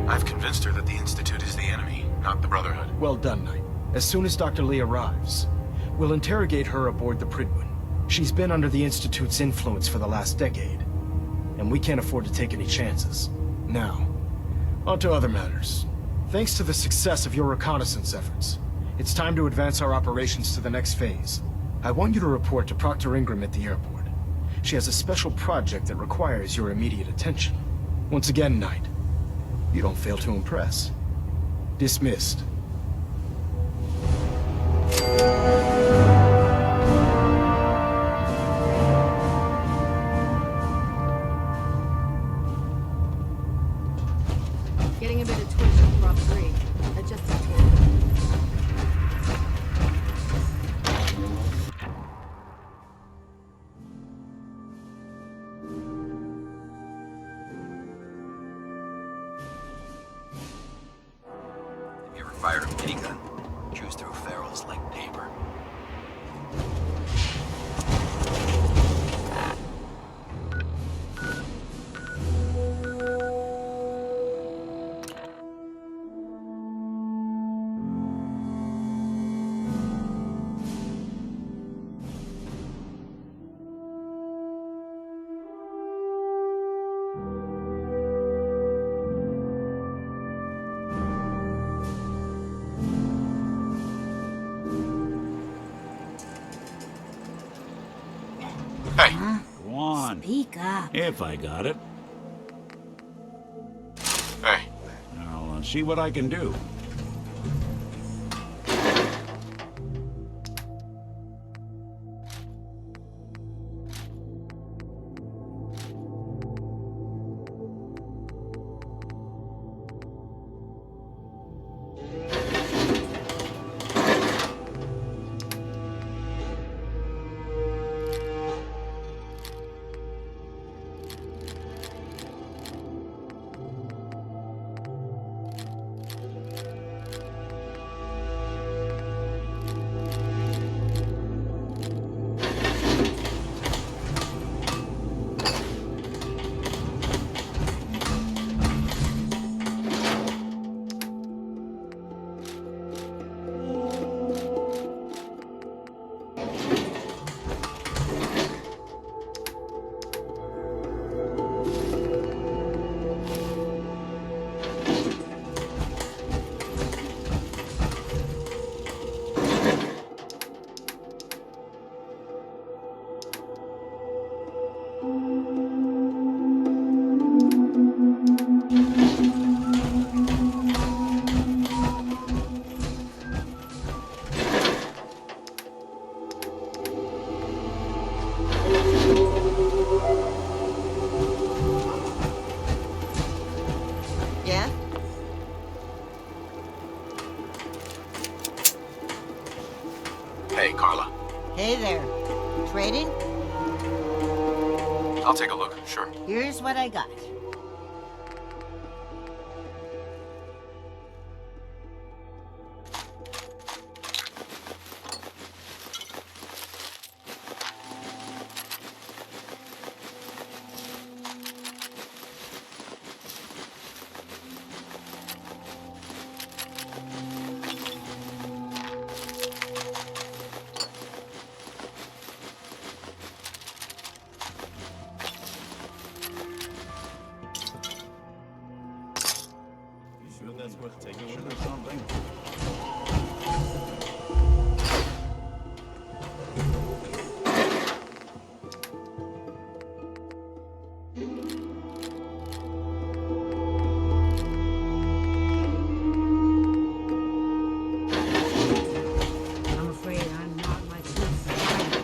I've convinced her that the Institute is the enemy, not the Brotherhood. Well done, Knight. As soon as Dr. Li arrives, we'll interrogate her aboard the Prydwen. She's been under the Institute's influence for the last decade, and we can't afford to take any chances. Now, on to other matters. Thanks to the success of your reconnaissance efforts, it's time to advance our operations to the next phase. I want you to report to Proctor Ingram at the airport. She has a special project that requires your immediate attention. Once again, Knight, you don't fail to impress. Dismissed. Getting a bit of twitch on Prop 3. Adjusting to it. Have you ever fired a minigun? Chews through ferrules like paper. Go on. Speak up. If I got it. Hey. I'll see what I can do. here. Trading? I'll take a look, sure. Here's what I got. That's worth taking. Sure there's something. I'm afraid I'm not much use for fighting.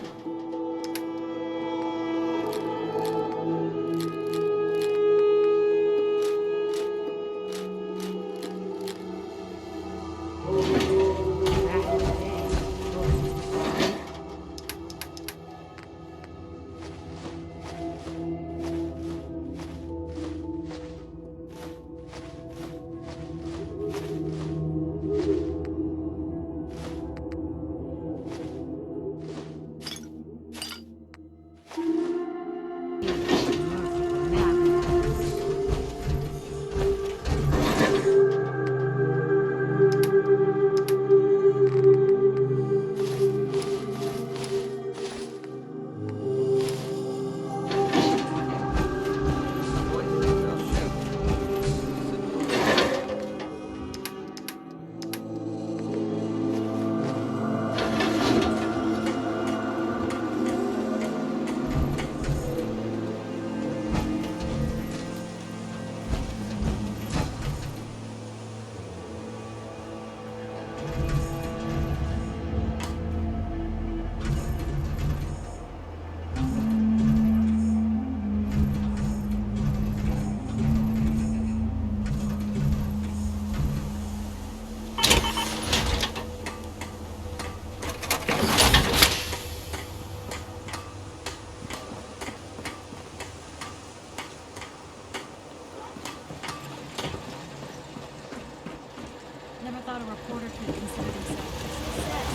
Never thought a reporter could consider himself a success.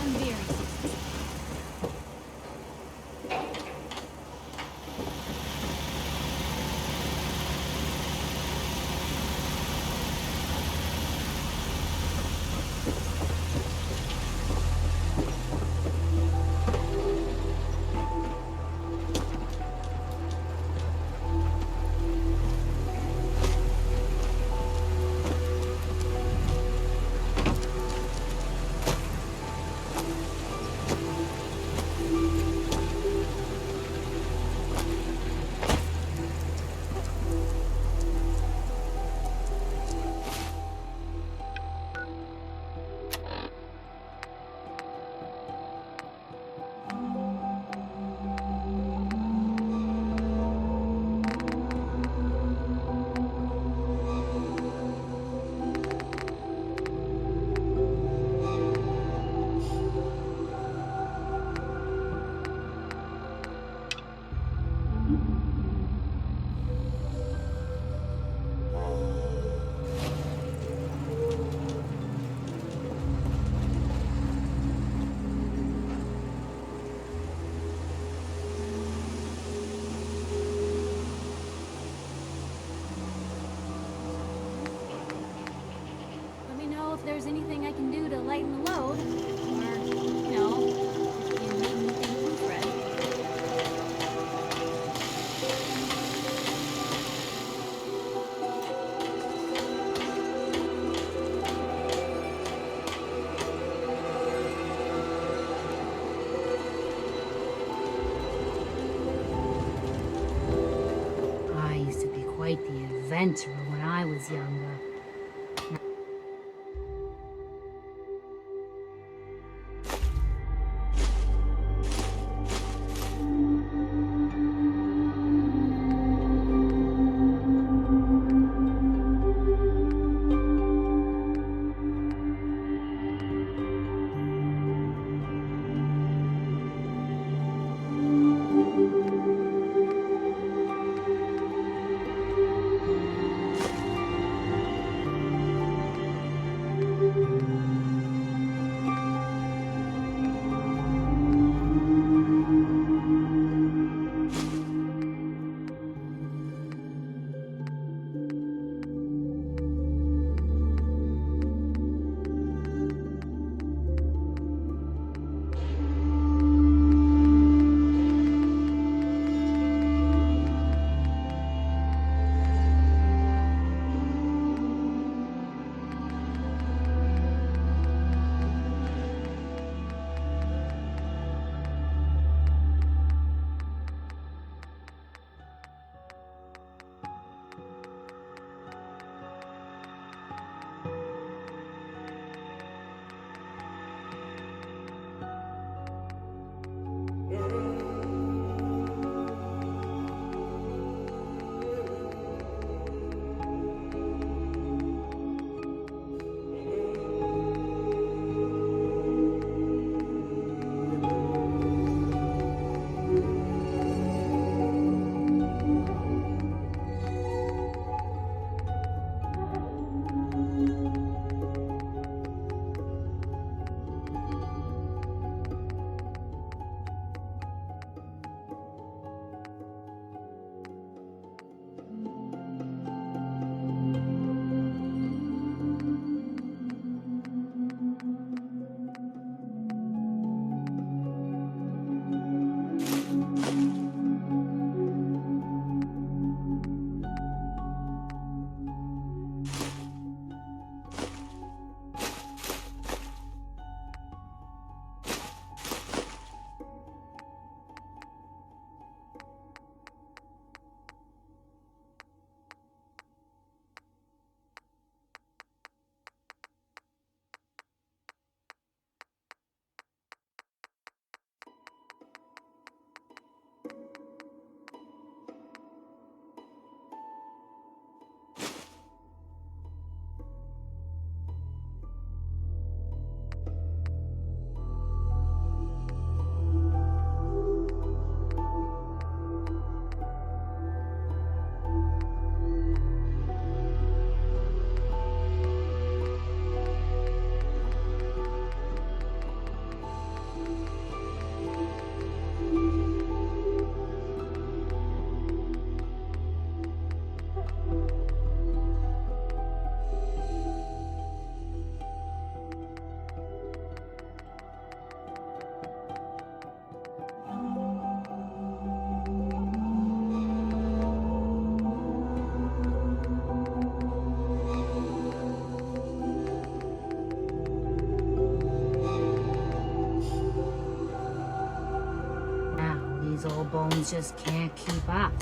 I'm very successful. Let me know if there's anything I can do to lighten the load. Or, you know, if you need anything proofread. I used to be quite the adventurer when I was younger. bones just can't keep up.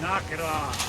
Knock it off!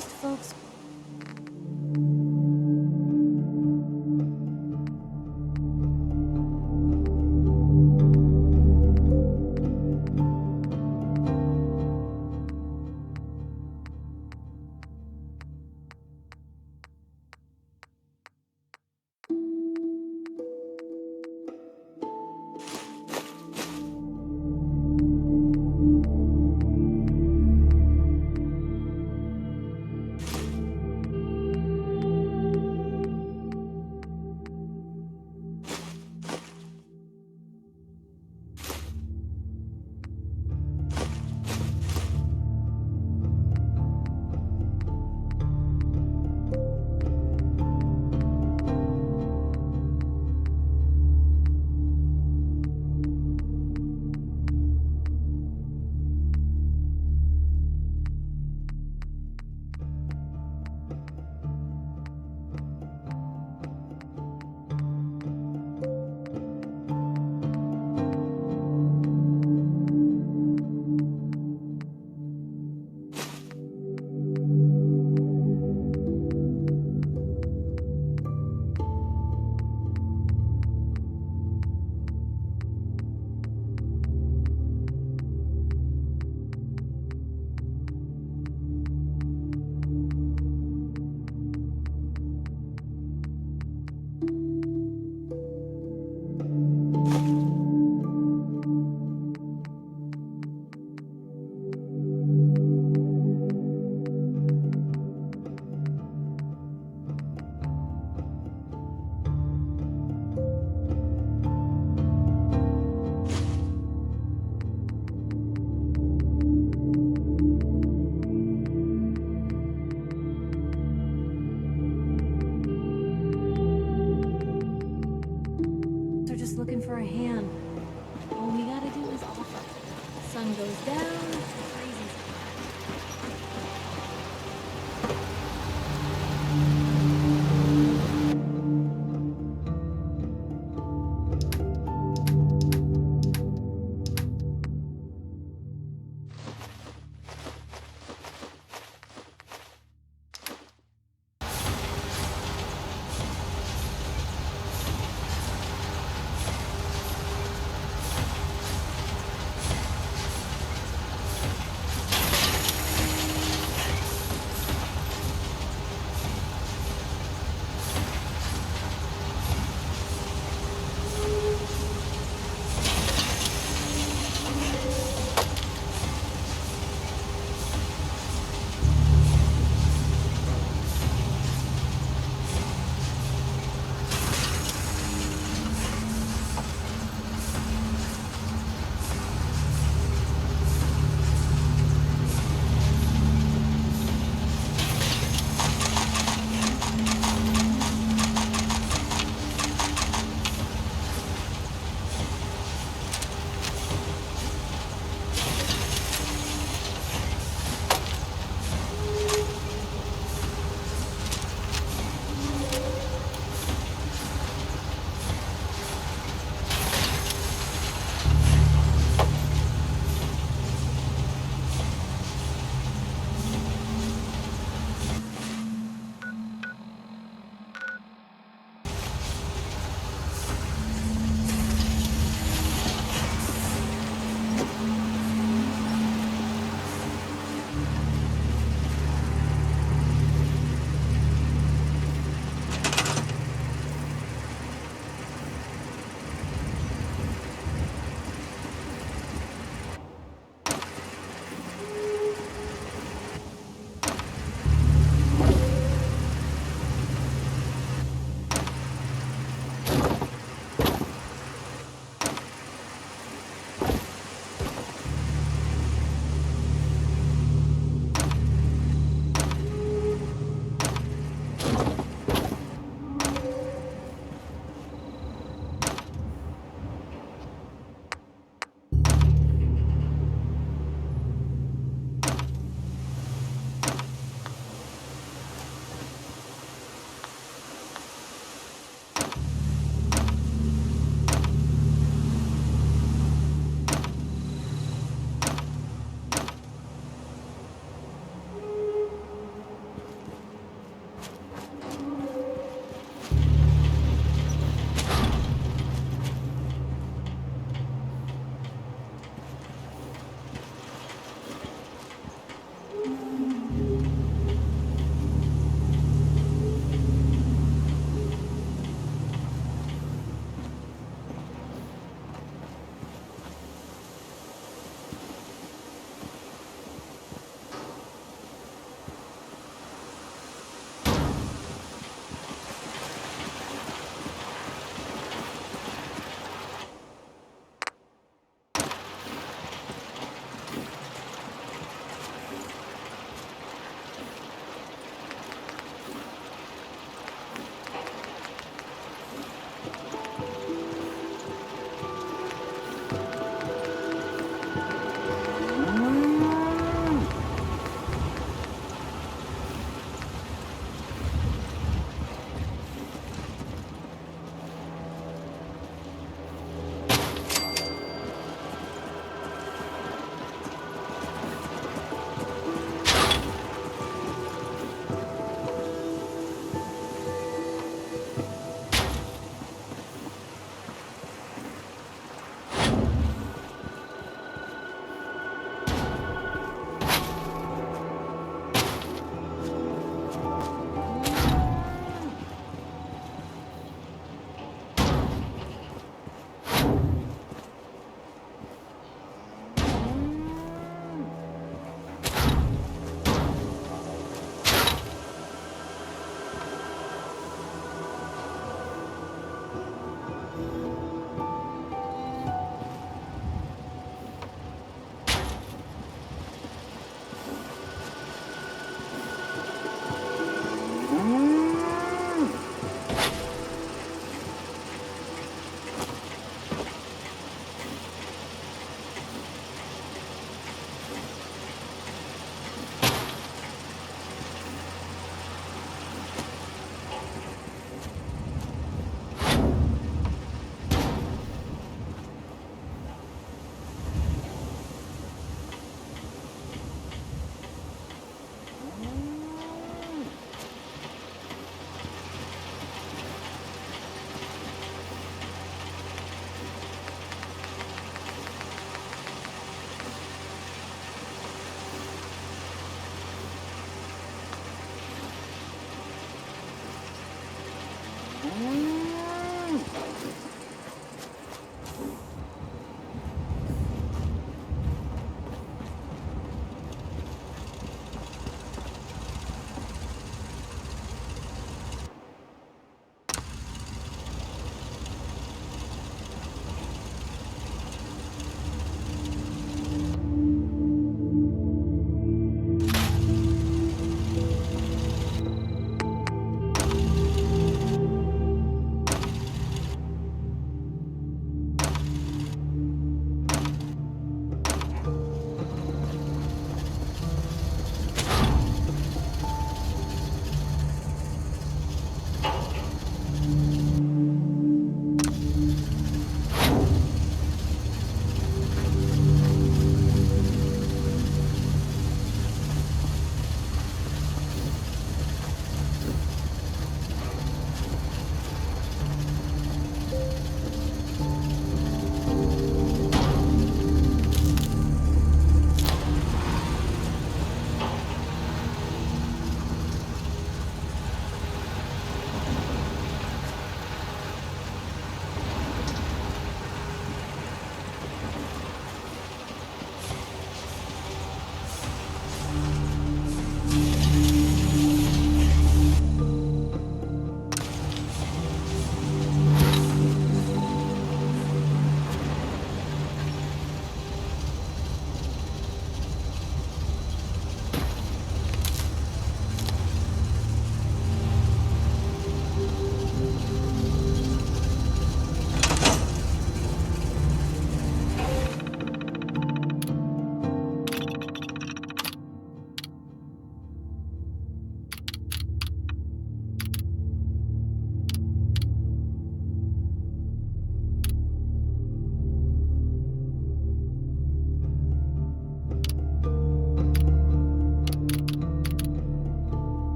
most folks...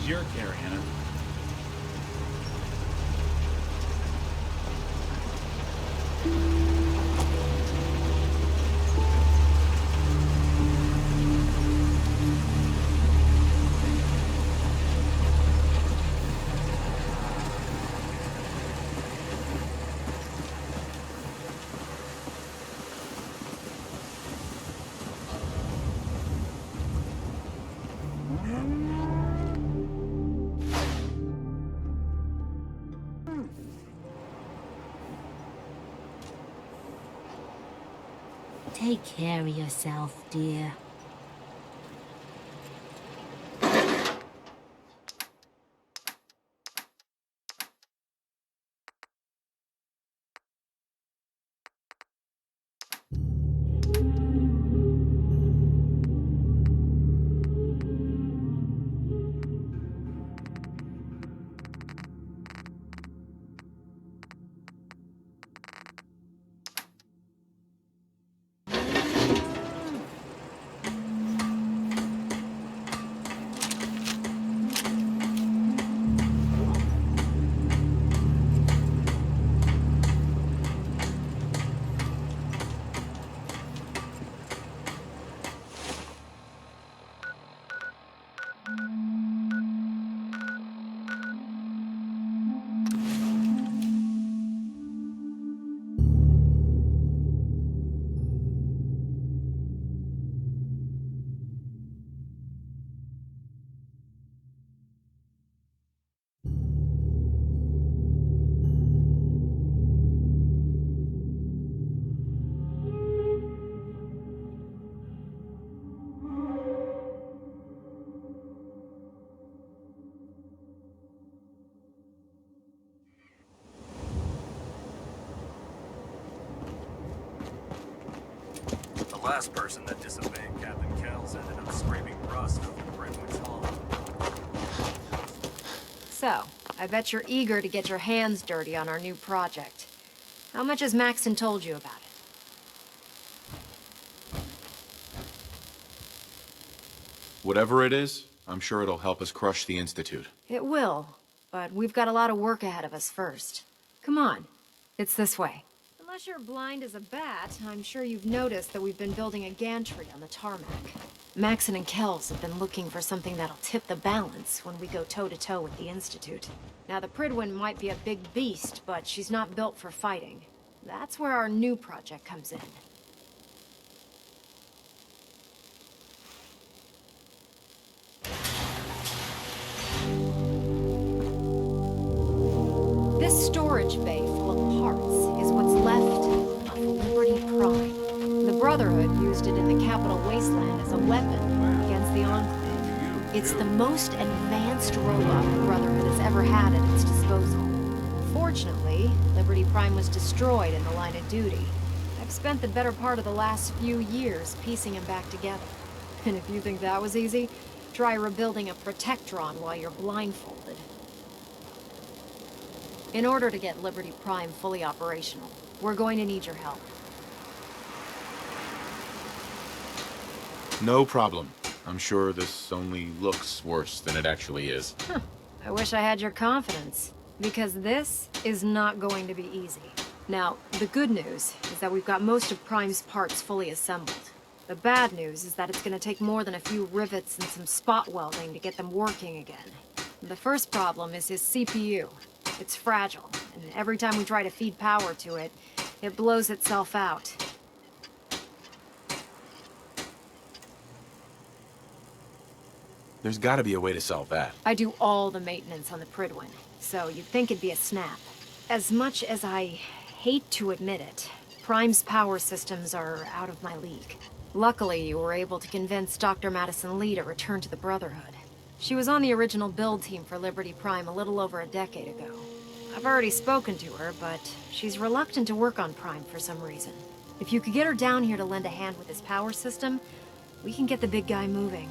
as you're carrying it. Take care of yourself, dear. last person that disobeyed Captain Kells ended up scraping rust off the Brentwood's hull. So, I bet you're eager to get your hands dirty on our new project. How much has Maxon told you about it? Whatever it is, I'm sure it'll help us crush the Institute. It will, but we've got a lot of work ahead of us first. Come on, it's this way. Unless you're blind as a bat, I'm sure you've noticed that we've been building a gantry on the tarmac. Maxon and Kells have been looking for something that'll tip the balance when we go toe-to-toe with the Institute. Now, the Prydwen might be a big beast, but she's not built for fighting. That's where our new project comes in. This storage bay full of parts is what's left of Liberty Prime. The Brotherhood used it in the Capital Wasteland as a weapon against the Enclave. It's the most advanced robot the Brotherhood has ever had at its disposal. Fortunately, Liberty Prime was destroyed in the line of duty. I've spent the better part of the last few years piecing him back together. And if you think that was easy, try rebuilding a Protectron while you're blindfolded. In order to get Liberty Prime fully operational, we're going to need your help. No problem. I'm sure this only looks worse than it actually is. I wish I had your confidence, because this is not going to be easy. Now, the good news is that we've got most of Prime's parts fully assembled. The bad news is that it's going to take more than a few rivets and some spot welding to get them working again. The first problem is his CPU. It's fragile, and every time we try to feed power to it, it blows itself out. There's gotta be a way to solve that. I do all the maintenance on the Prydwen, so you'd think it'd be a snap. As much as I hate to admit it, Prime's power systems are out of my league. Luckily, you were able to convince Dr. Madison Li to return to the Brotherhood. She was on the original build team for Liberty Prime a little over a decade ago. I've already spoken to her, but she's reluctant to work on Prime for some reason. If you could get her down here to lend a hand with his power system, we can get the big guy moving.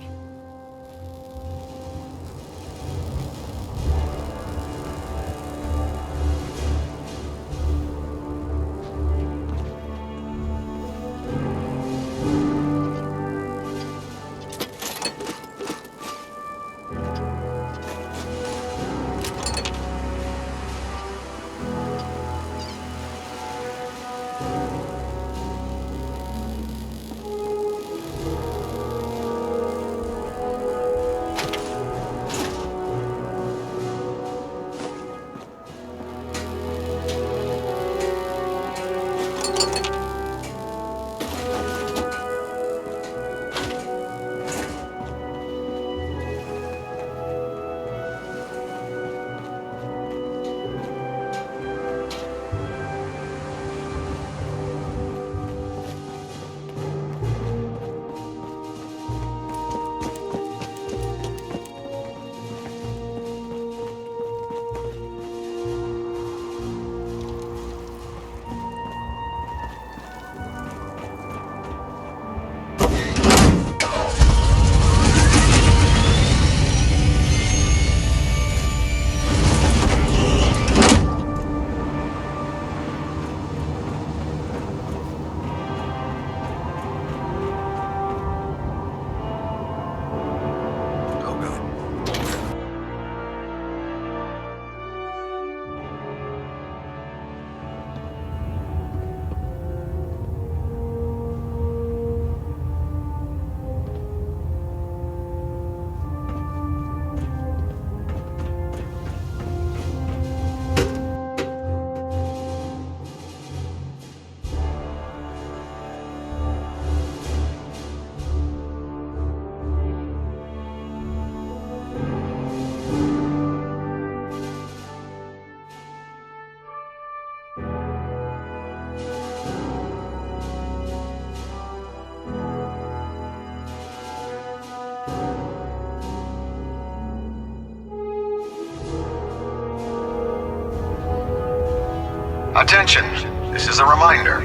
Attention, this is a reminder.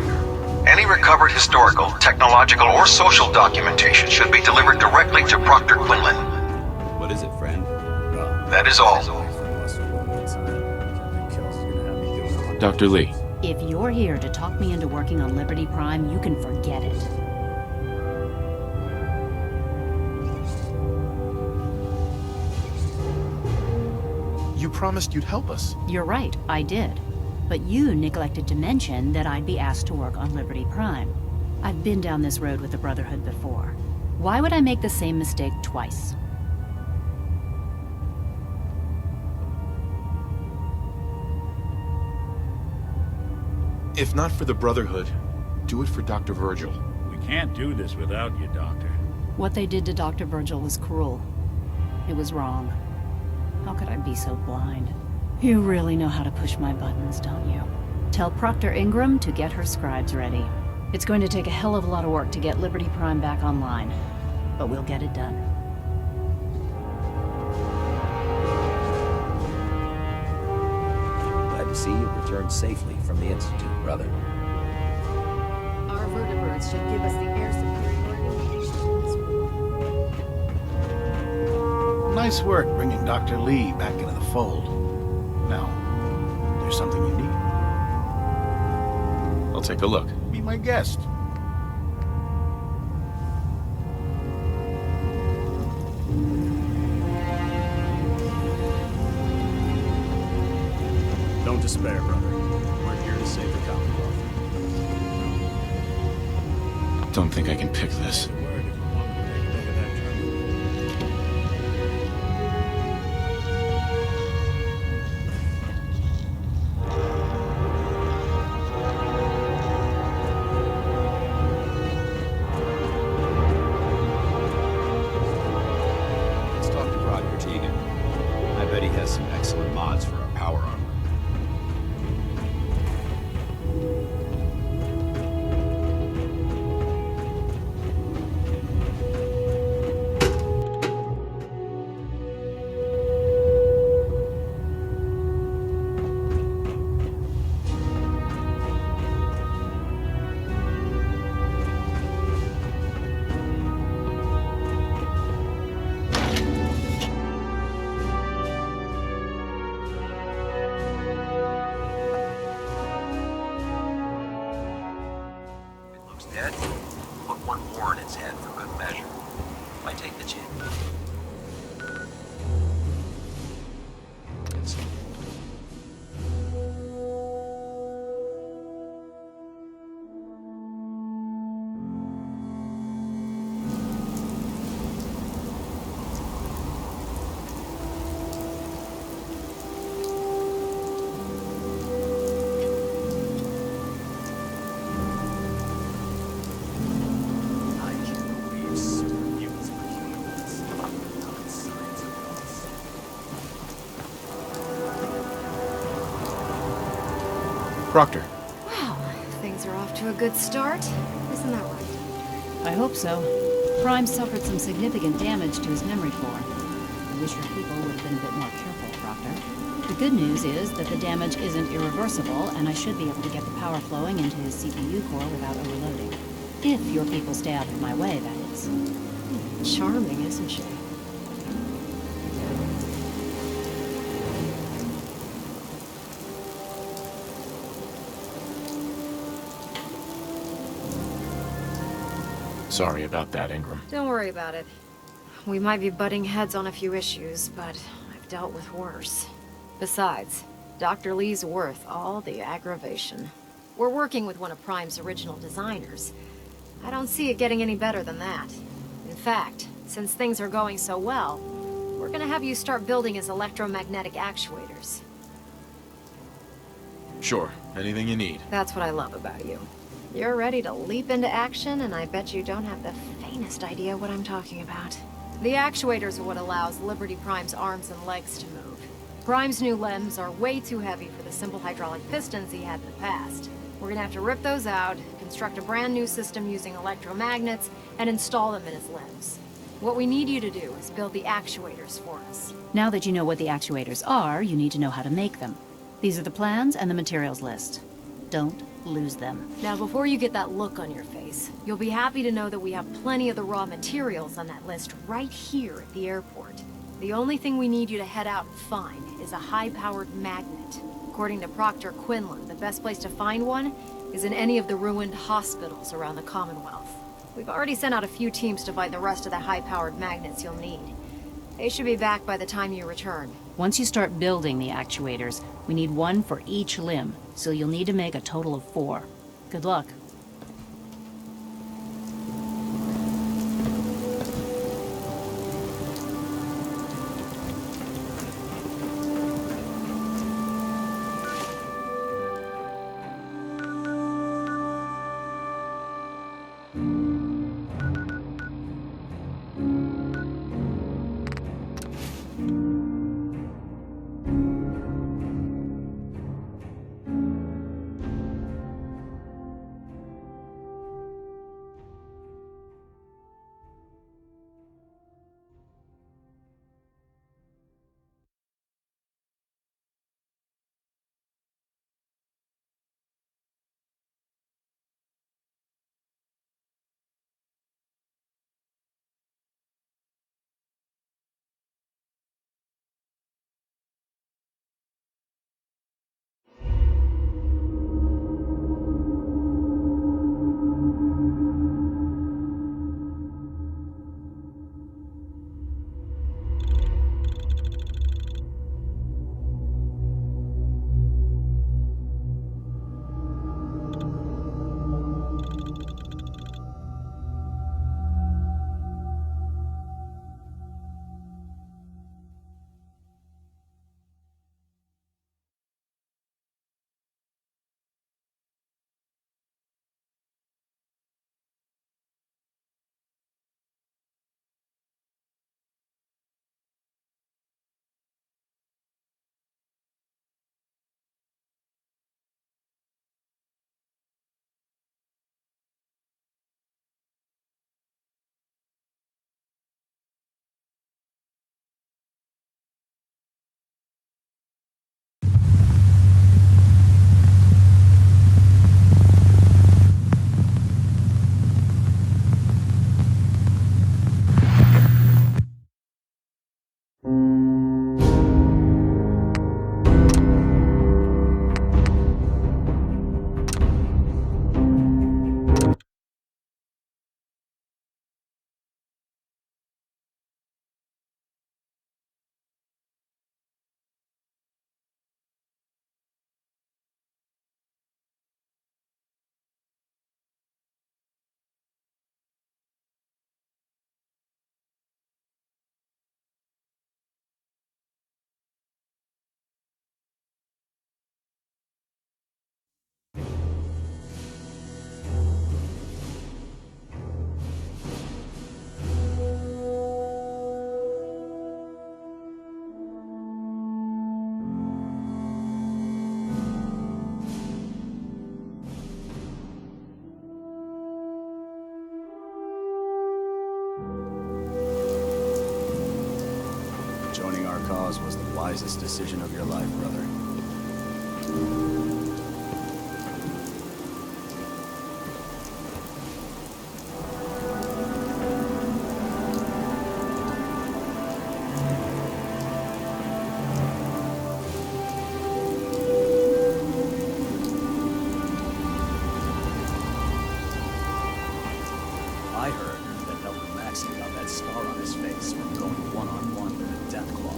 Any recovered historical, technological, or social documentation should be delivered directly to Proctor Quinlan. What is it, friend? That is all. Dr. Li. If you're here to talk me into working on Liberty Prime, you can forget it. You promised you'd help us. You're right, I did. But you neglected to mention that I'd be asked to work on Liberty Prime. I've been down this road with the Brotherhood before. Why would I make the same mistake twice? If not for the Brotherhood, do it for Dr. Virgil. We can't do this without you, Doctor. What they did to Dr. Virgil was cruel. It was wrong. How could I be so blind? You really know how to push my buttons, don't you? Tell Proctor Ingram to get her scribes ready. It's going to take a hell of a lot of work to get Liberty Prime back online, but we'll get it done. Glad to see you returned safely from the Institute, brother. Our vertebrates should give us the air superiority. Nice work bringing Dr. Li back into the fold. Now, there's something you need. I'll take a look. Be my guest. Don't despair, brother. We're here to save the Commonwealth. Don't think I can pick this. Let's talk to Proctor Tegan. I bet he has some excellent mods for our power armor. Dead? Put one more in its head for good measure. I take the chance. Proctor. Wow, things are off to a good start. Isn't that right? I hope so. Prime suffered some significant damage to his memory core. I wish your people would have been a bit more careful, Proctor. The good news is that the damage isn't irreversible, and I should be able to get the power flowing into his CPU core without overloading. If your people stay out of my way, that is. Charming, isn't she? Sorry about that, Ingram. Don't worry about it. We might be butting heads on a few issues, but I've dealt with worse. Besides, Dr. Li's worth all the aggravation. We're working with one of Prime's original designers. I don't see it getting any better than that. In fact, since things are going so well, we're gonna have you start building his electromagnetic actuators. Sure, anything you need. That's what I love about you. You're ready to leap into action, and I bet you don't have the faintest idea what I'm talking about. The actuators are what allows Liberty Prime's arms and legs to move. Prime's new limbs are way too heavy for the simple hydraulic pistons he had in the past. We're gonna have to rip those out, construct a brand new system using electromagnets, and install them in his limbs. What we need you to do is build the actuators for us. Now that you know what the actuators are, you need to know how to make them. These are the plans and the materials list. Don't lose them. Now, before you get that look on your face, you'll be happy to know that we have plenty of the raw materials on that list right here at the airport. The only thing we need you to head out and find is a high-powered magnet. According to Proctor Quinlan, the best place to find one is in any of the ruined hospitals around the Commonwealth. We've already sent out a few teams to find the rest of the high-powered magnets you'll need. They should be back by the time you return. Once you start building the actuators, we need one for each limb, so you'll need to make a total of 4. Good luck. Joining our cause was the wisest decision of your life, brother. I heard that Elder Maxon got that scar on his face from going one-on-one with a Deathclaw.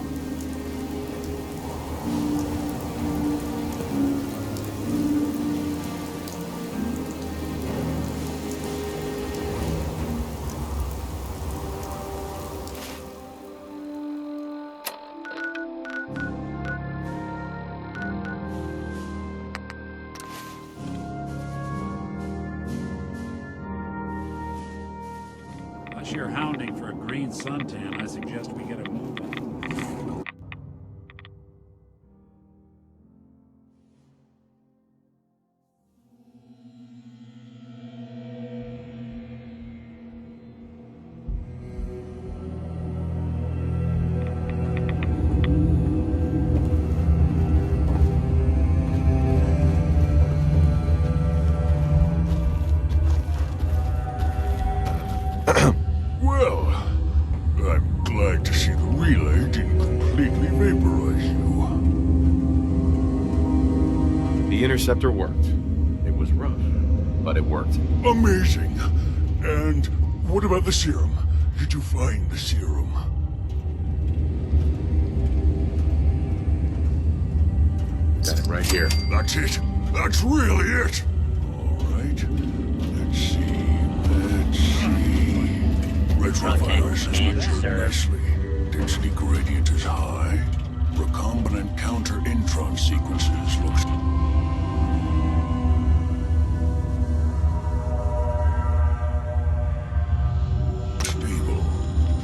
Unless you're hounding for a green suntan, I suggest we get a move on. The interceptor worked. It was rough, but it worked. Amazing. And what about the serum? Did you find the serum? Got it right here. That's it. That's really it. All right. Let's see. Retrovirus is matured nicely. Density gradient is high. Recombinant counter-intron sequences look stable.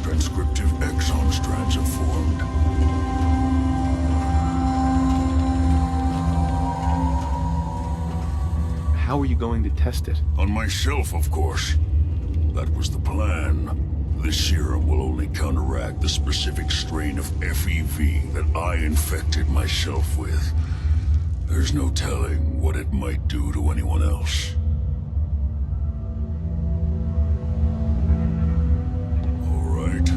Transcriptive exon strands have formed. How are you going to test it? On myself, of course. That was the plan. This serum will only counteract the specific strain of FEV that I infected myself with. There's no telling what it might do to anyone else. All right.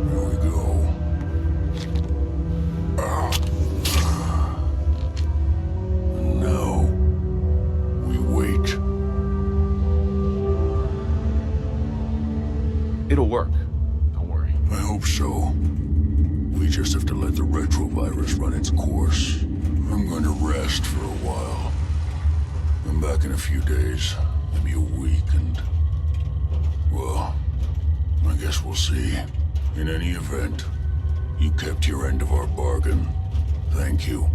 Here we go. And now, we wait. It'll work. Don't worry. I hope so. We just have to let the retrovirus run its course. I'm going to rest for a while. I'm back in a few days, maybe a week, and... well, I guess we'll see. In any event, you kept your end of our bargain. Thank you.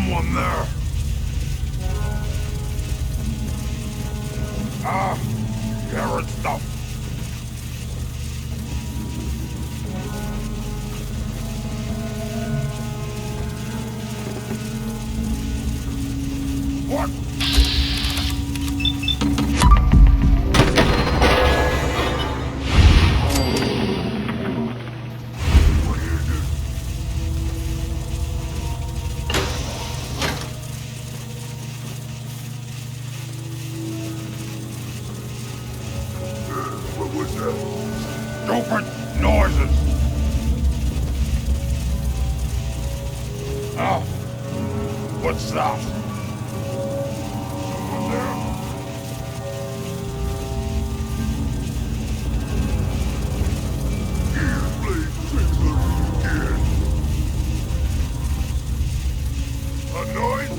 someone there. Ah, carrot stuff. What? What was that? Stupid noises! Ah, what's that? Someone there? Here, please, Fixer, again. A noise?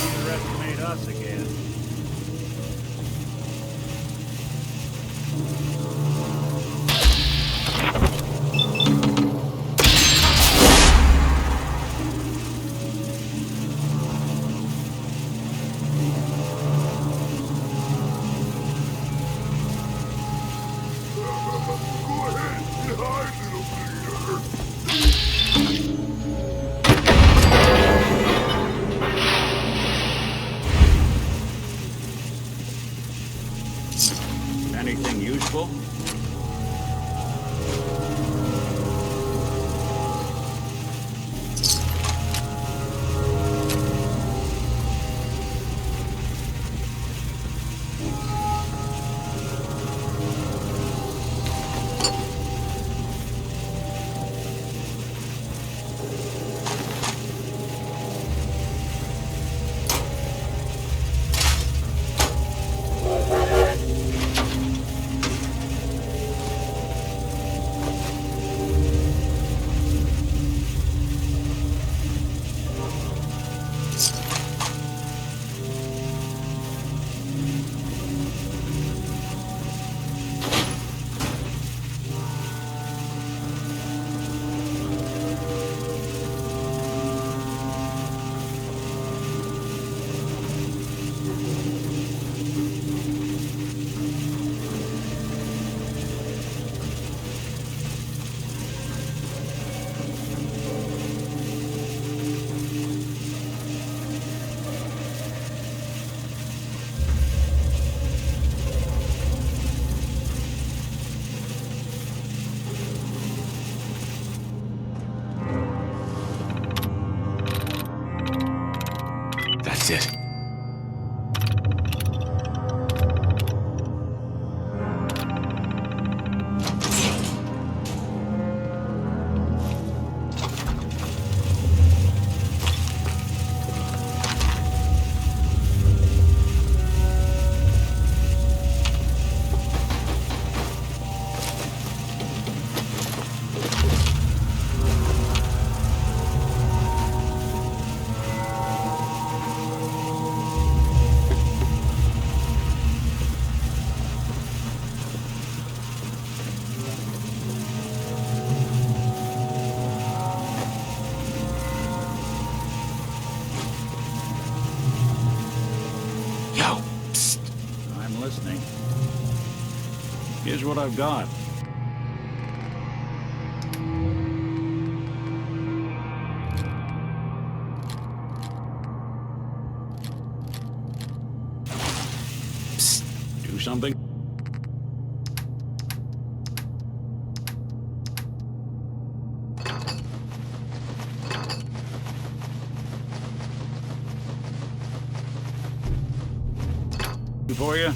Underestimate us again. Go ahead, get high, little bleeder. Anything useful? That's it. I'm listening. Here's what I've got. Psst. Do something. For you.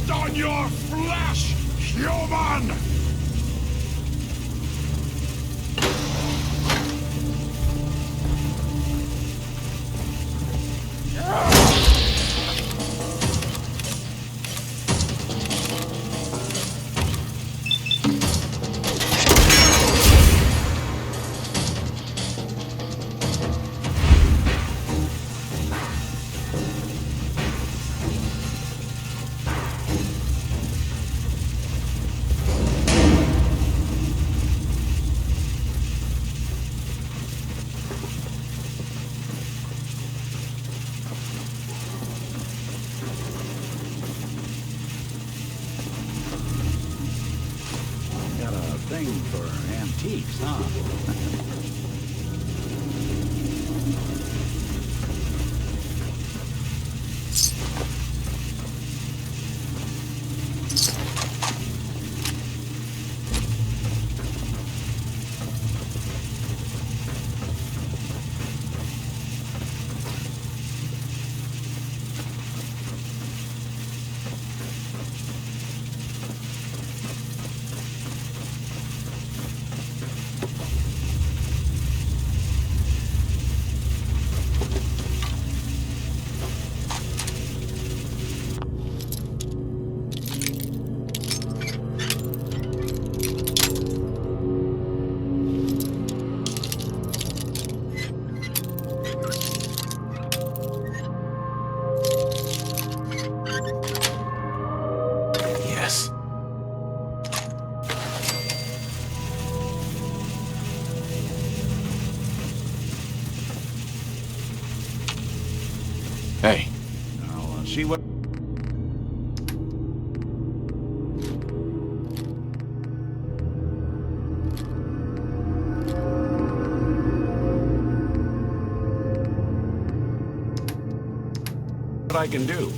feast on your flesh, human! Got a thing for antiques, huh? Yes. Hey. I'll see what... what I can do.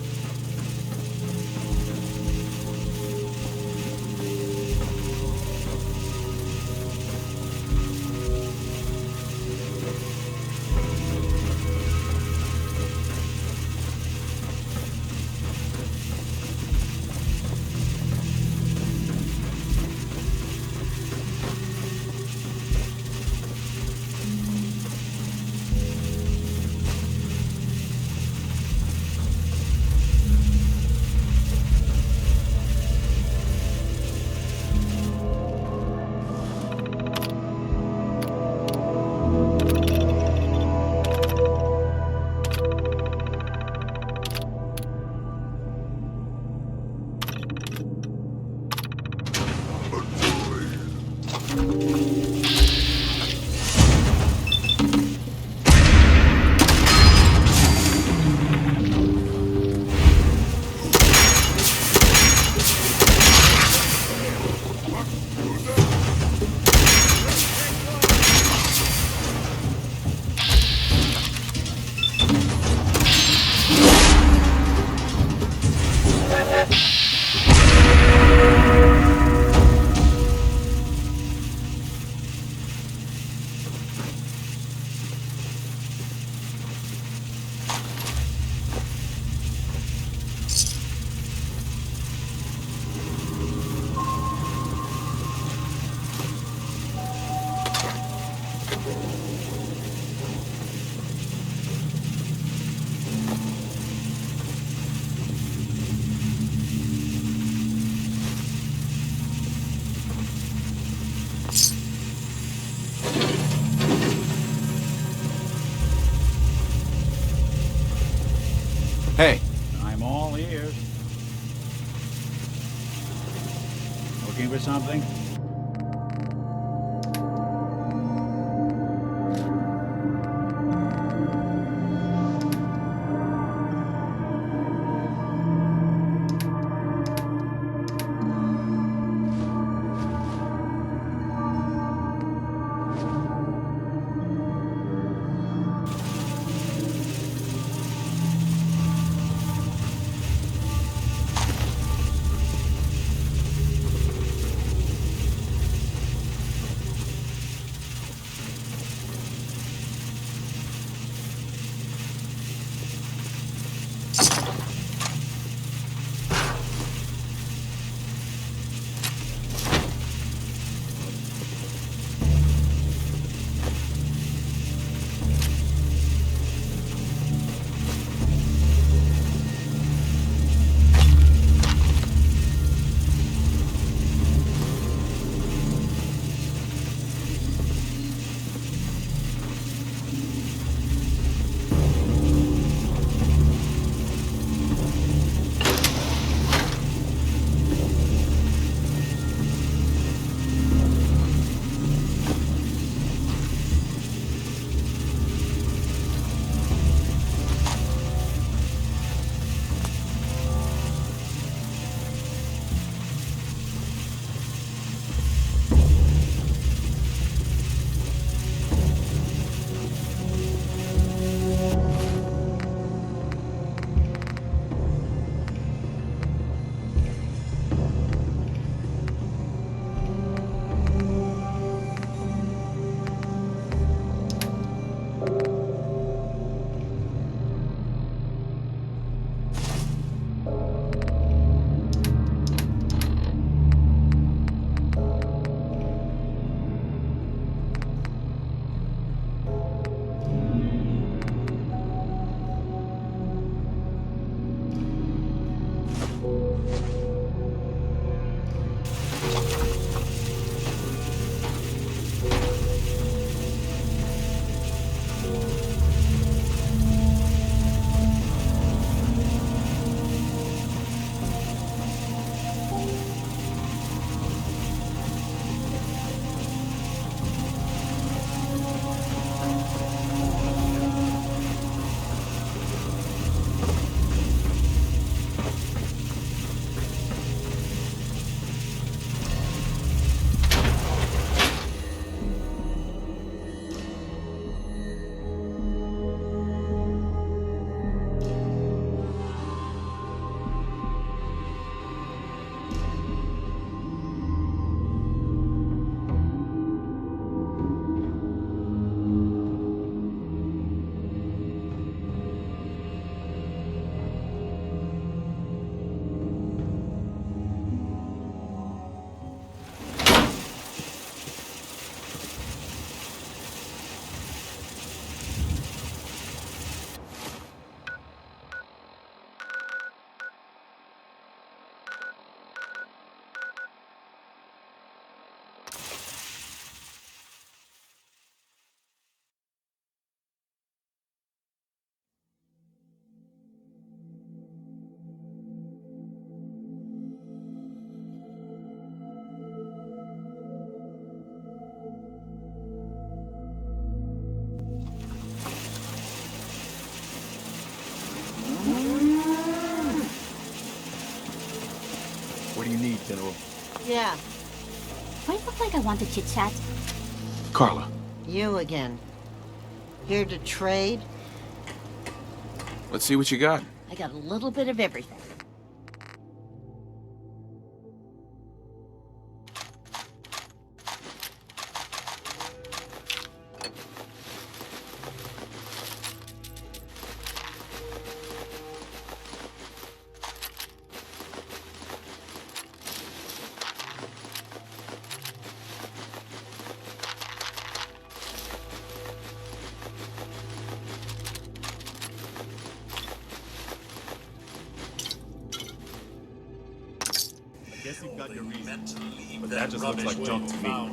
Hey. I'm all ears. Looking for something? What do you need, General? Yeah. Do I look like I want to chit-chat? Carla. You again. Here to trade? Let's see what you got. I got a little bit of everything. Guess you've got your reason, but that just looks like junk to me.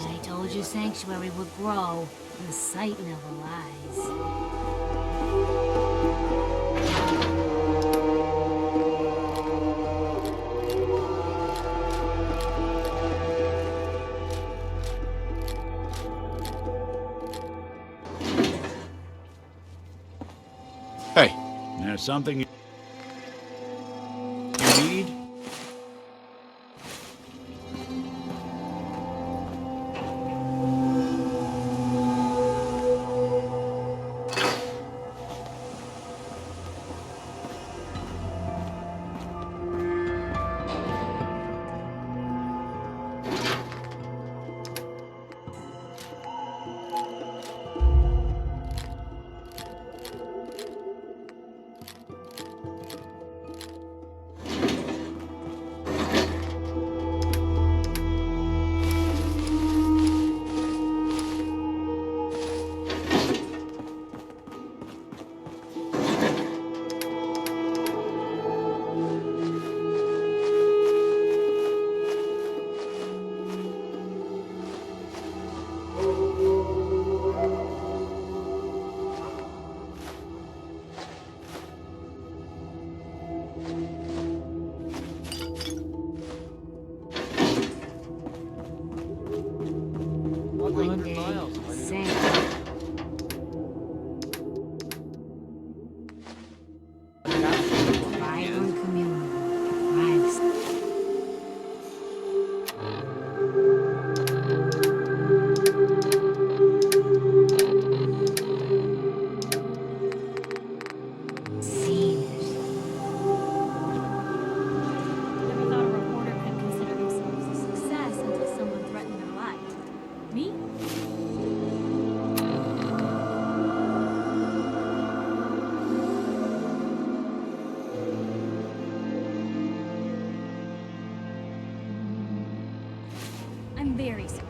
I told you Sanctuary would grow, and the sight never lies. Hey. There's something you need? I'm very sorry.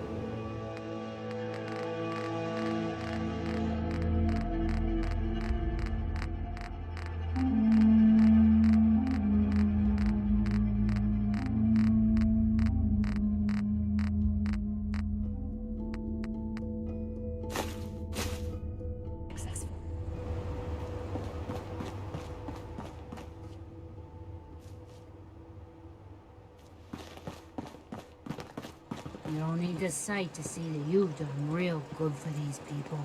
You don't need the sight to see that you've done real good for these people.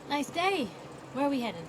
Nice day. Where are we headed?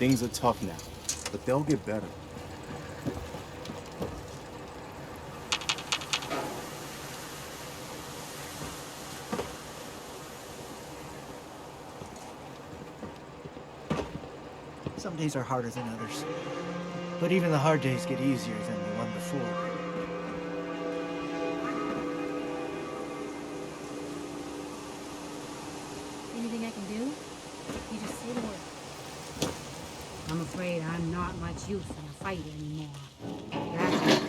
Things are tough now, but they'll get better. Some days are harder than others. But even the hard days get easier than the one before. Anything I can do? You just say the word. I'm afraid I'm not much use in a fight anymore. That's it.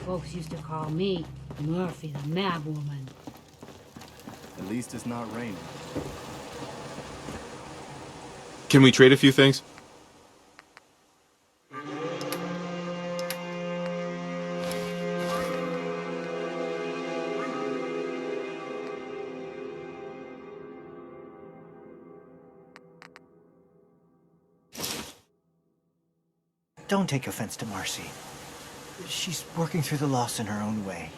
Folks used to call me Murphy the Mad Woman. At least it's not raining. Can we trade a few things? Don't take offense to Marcy. She's working through the loss in her own way.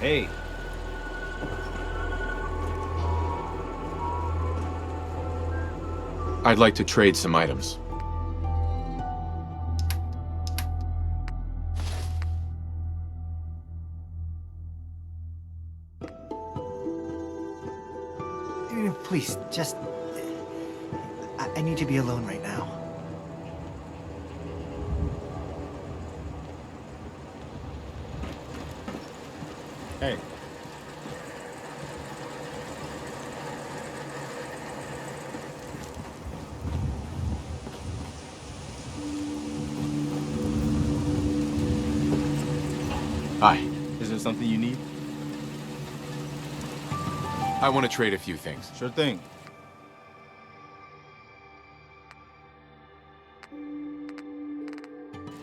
Hey. I'd like to trade some items. Please, just... I need to be alone right now. Hey. Hi. Is there something you need? I want to trade a few things. Sure thing.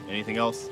Anything else?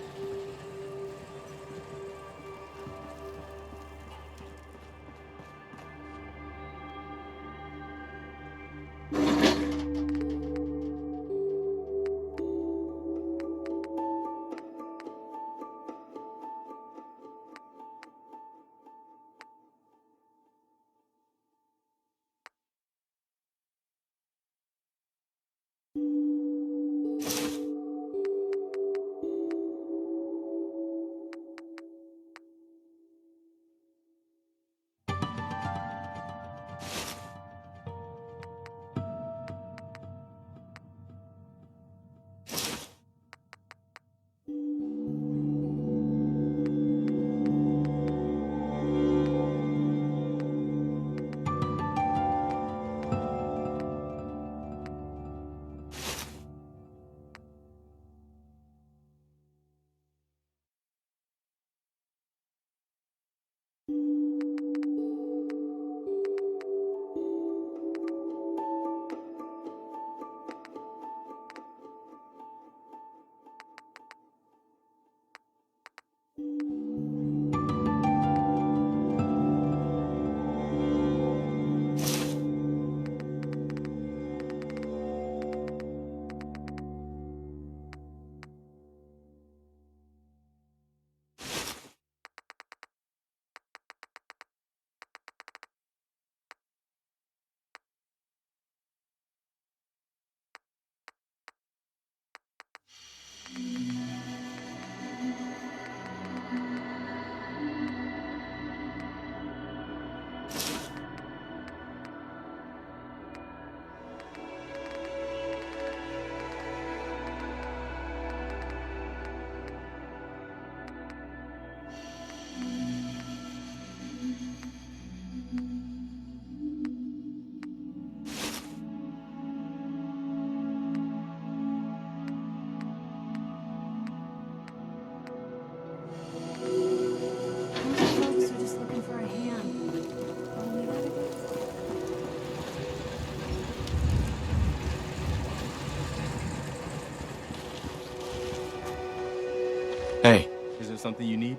Hey. Is there something you need?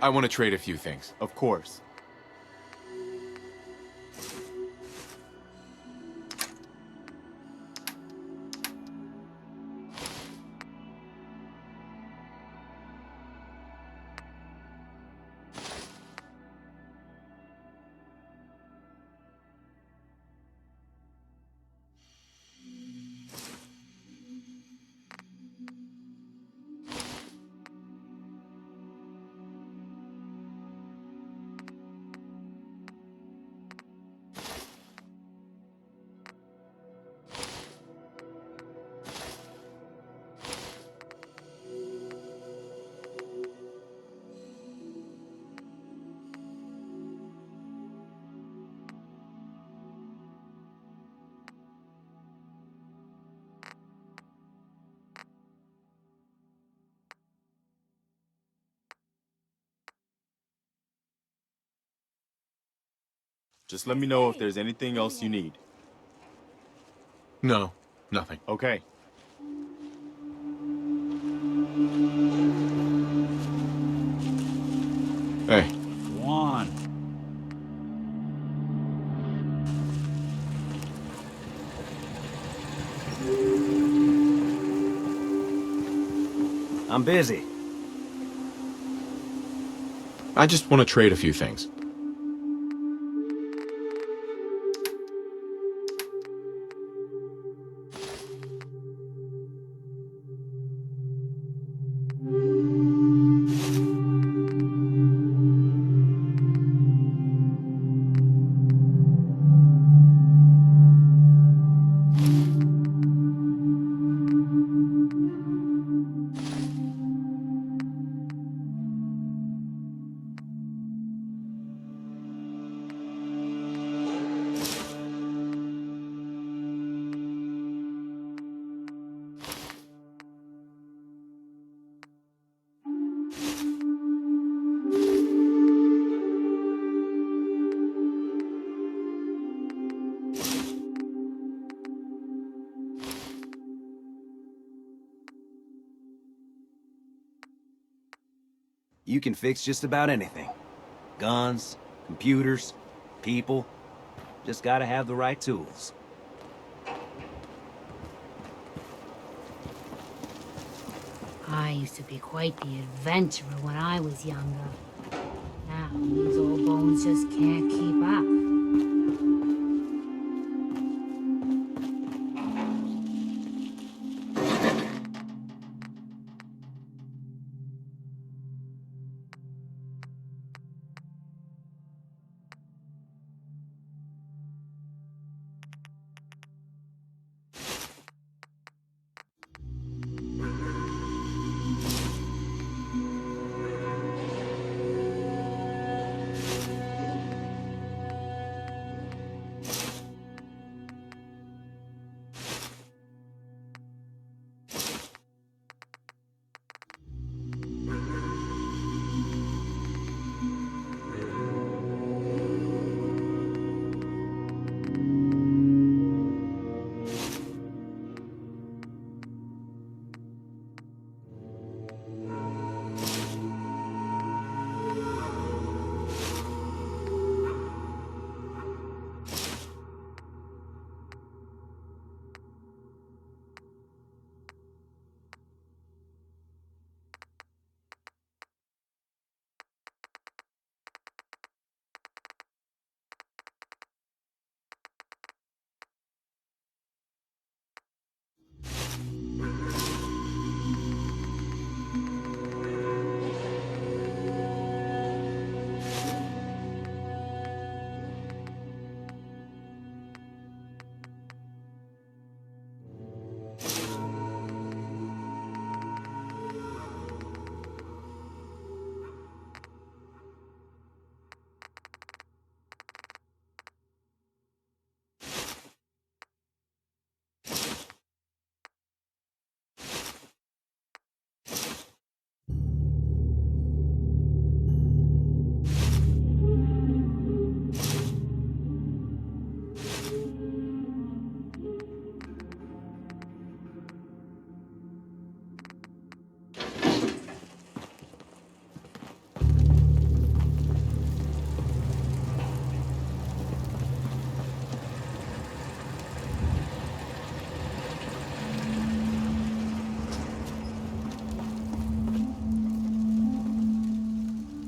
I want to trade a few things. Of course. Just let me know if there's anything else you need. No, nothing. Okay. Hey. Juan. I'm busy. I just want to trade a few things. You can fix just about anything. Guns, computers, people. Just gotta have the right tools. I used to be quite the adventurer when I was younger. Now, these old bones just can't keep up.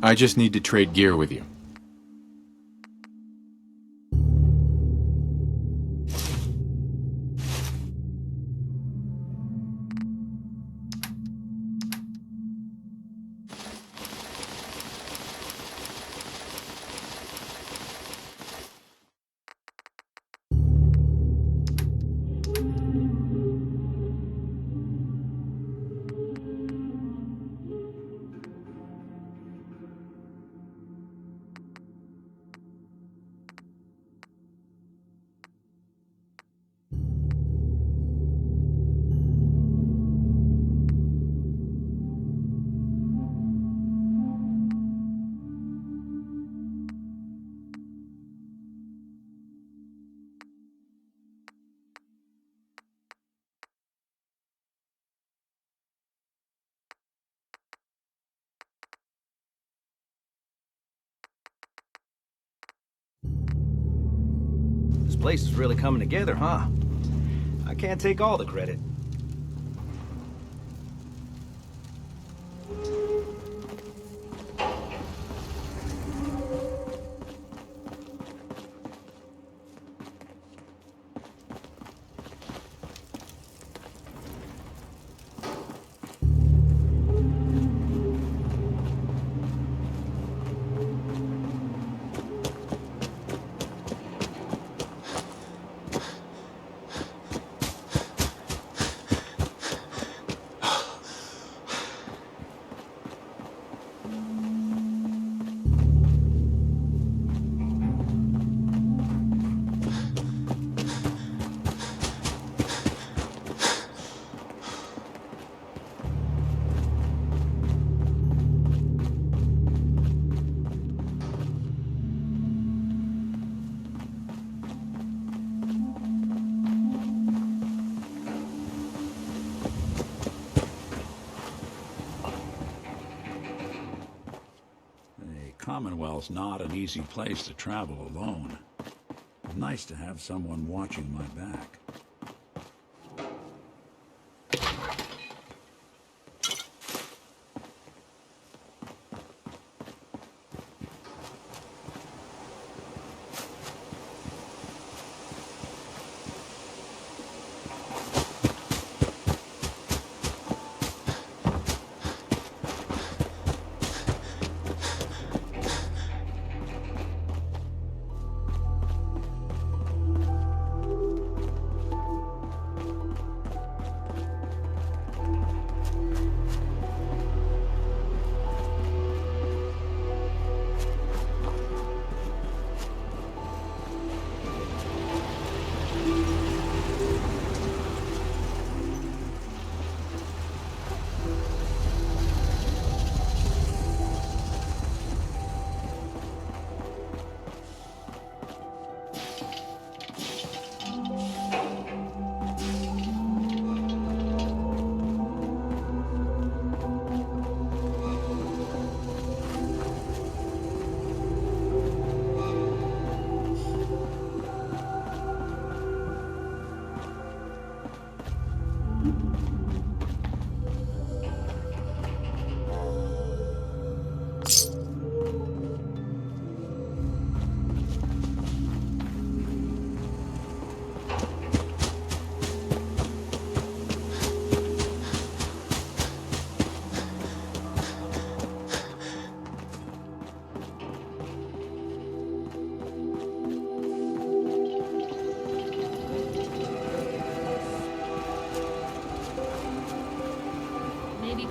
I just need to trade gear with you. This place is really coming together, huh? I can't take all the credit. Commonwealth's not an easy place to travel alone. It's nice to have someone watching my back.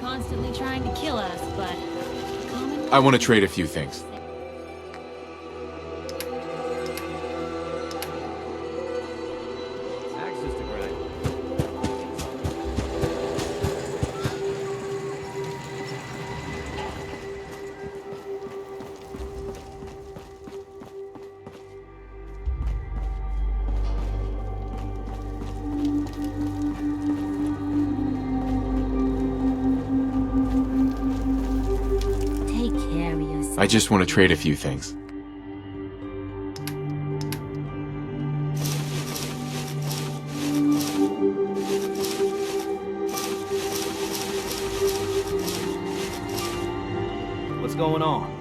Constantly trying to kill us, but... I want to trade a few things. Access to grind. I just want to trade a few things. What's going on?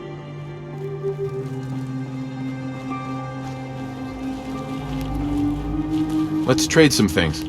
Let's trade some things.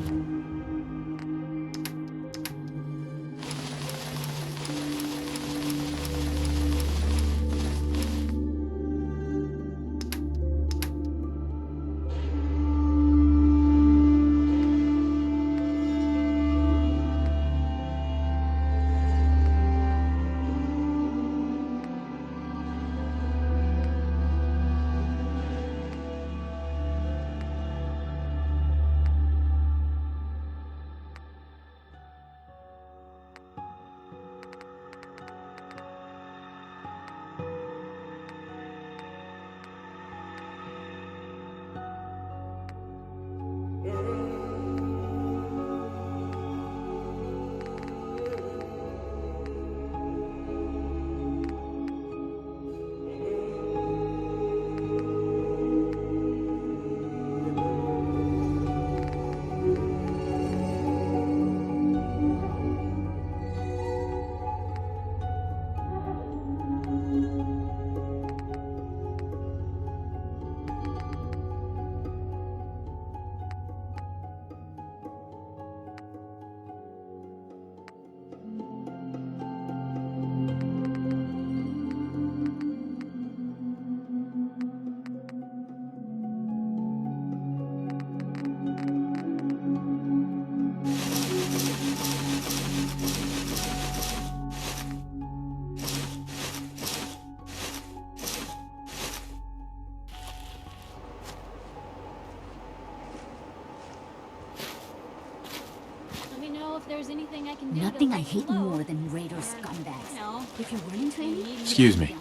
There's anything I can do. Nothing I hate more than raider scumbags. No. If you run into any, Excuse me.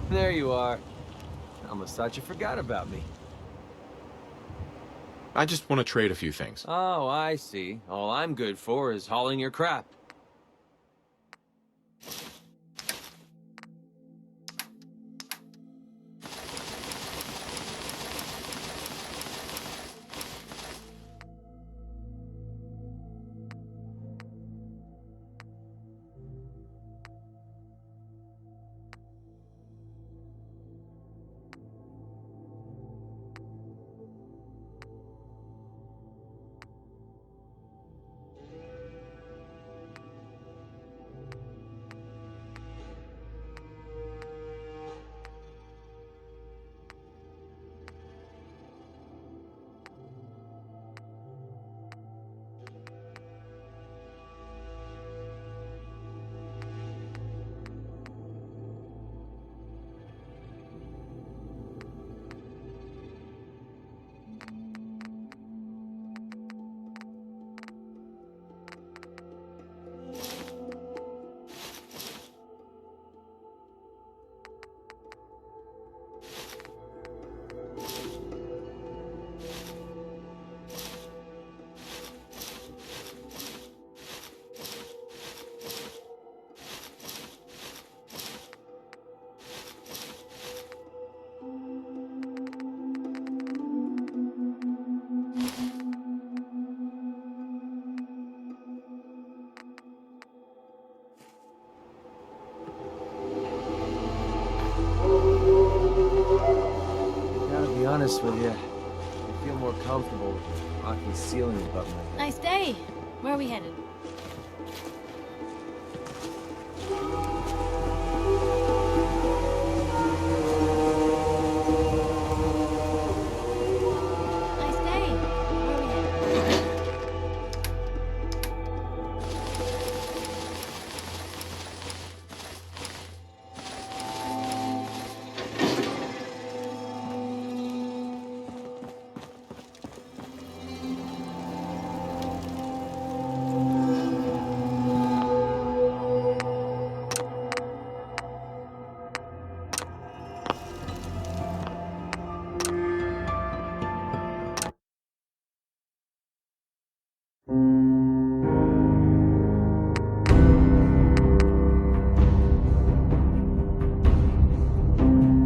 There you are. I almost thought you forgot about me. I just want to trade a few things. Oh, I see. All I'm good for is hauling your crap. honest with you, I feel more comfortable with the rocky ceiling above my head. Nice day. Where are we headed?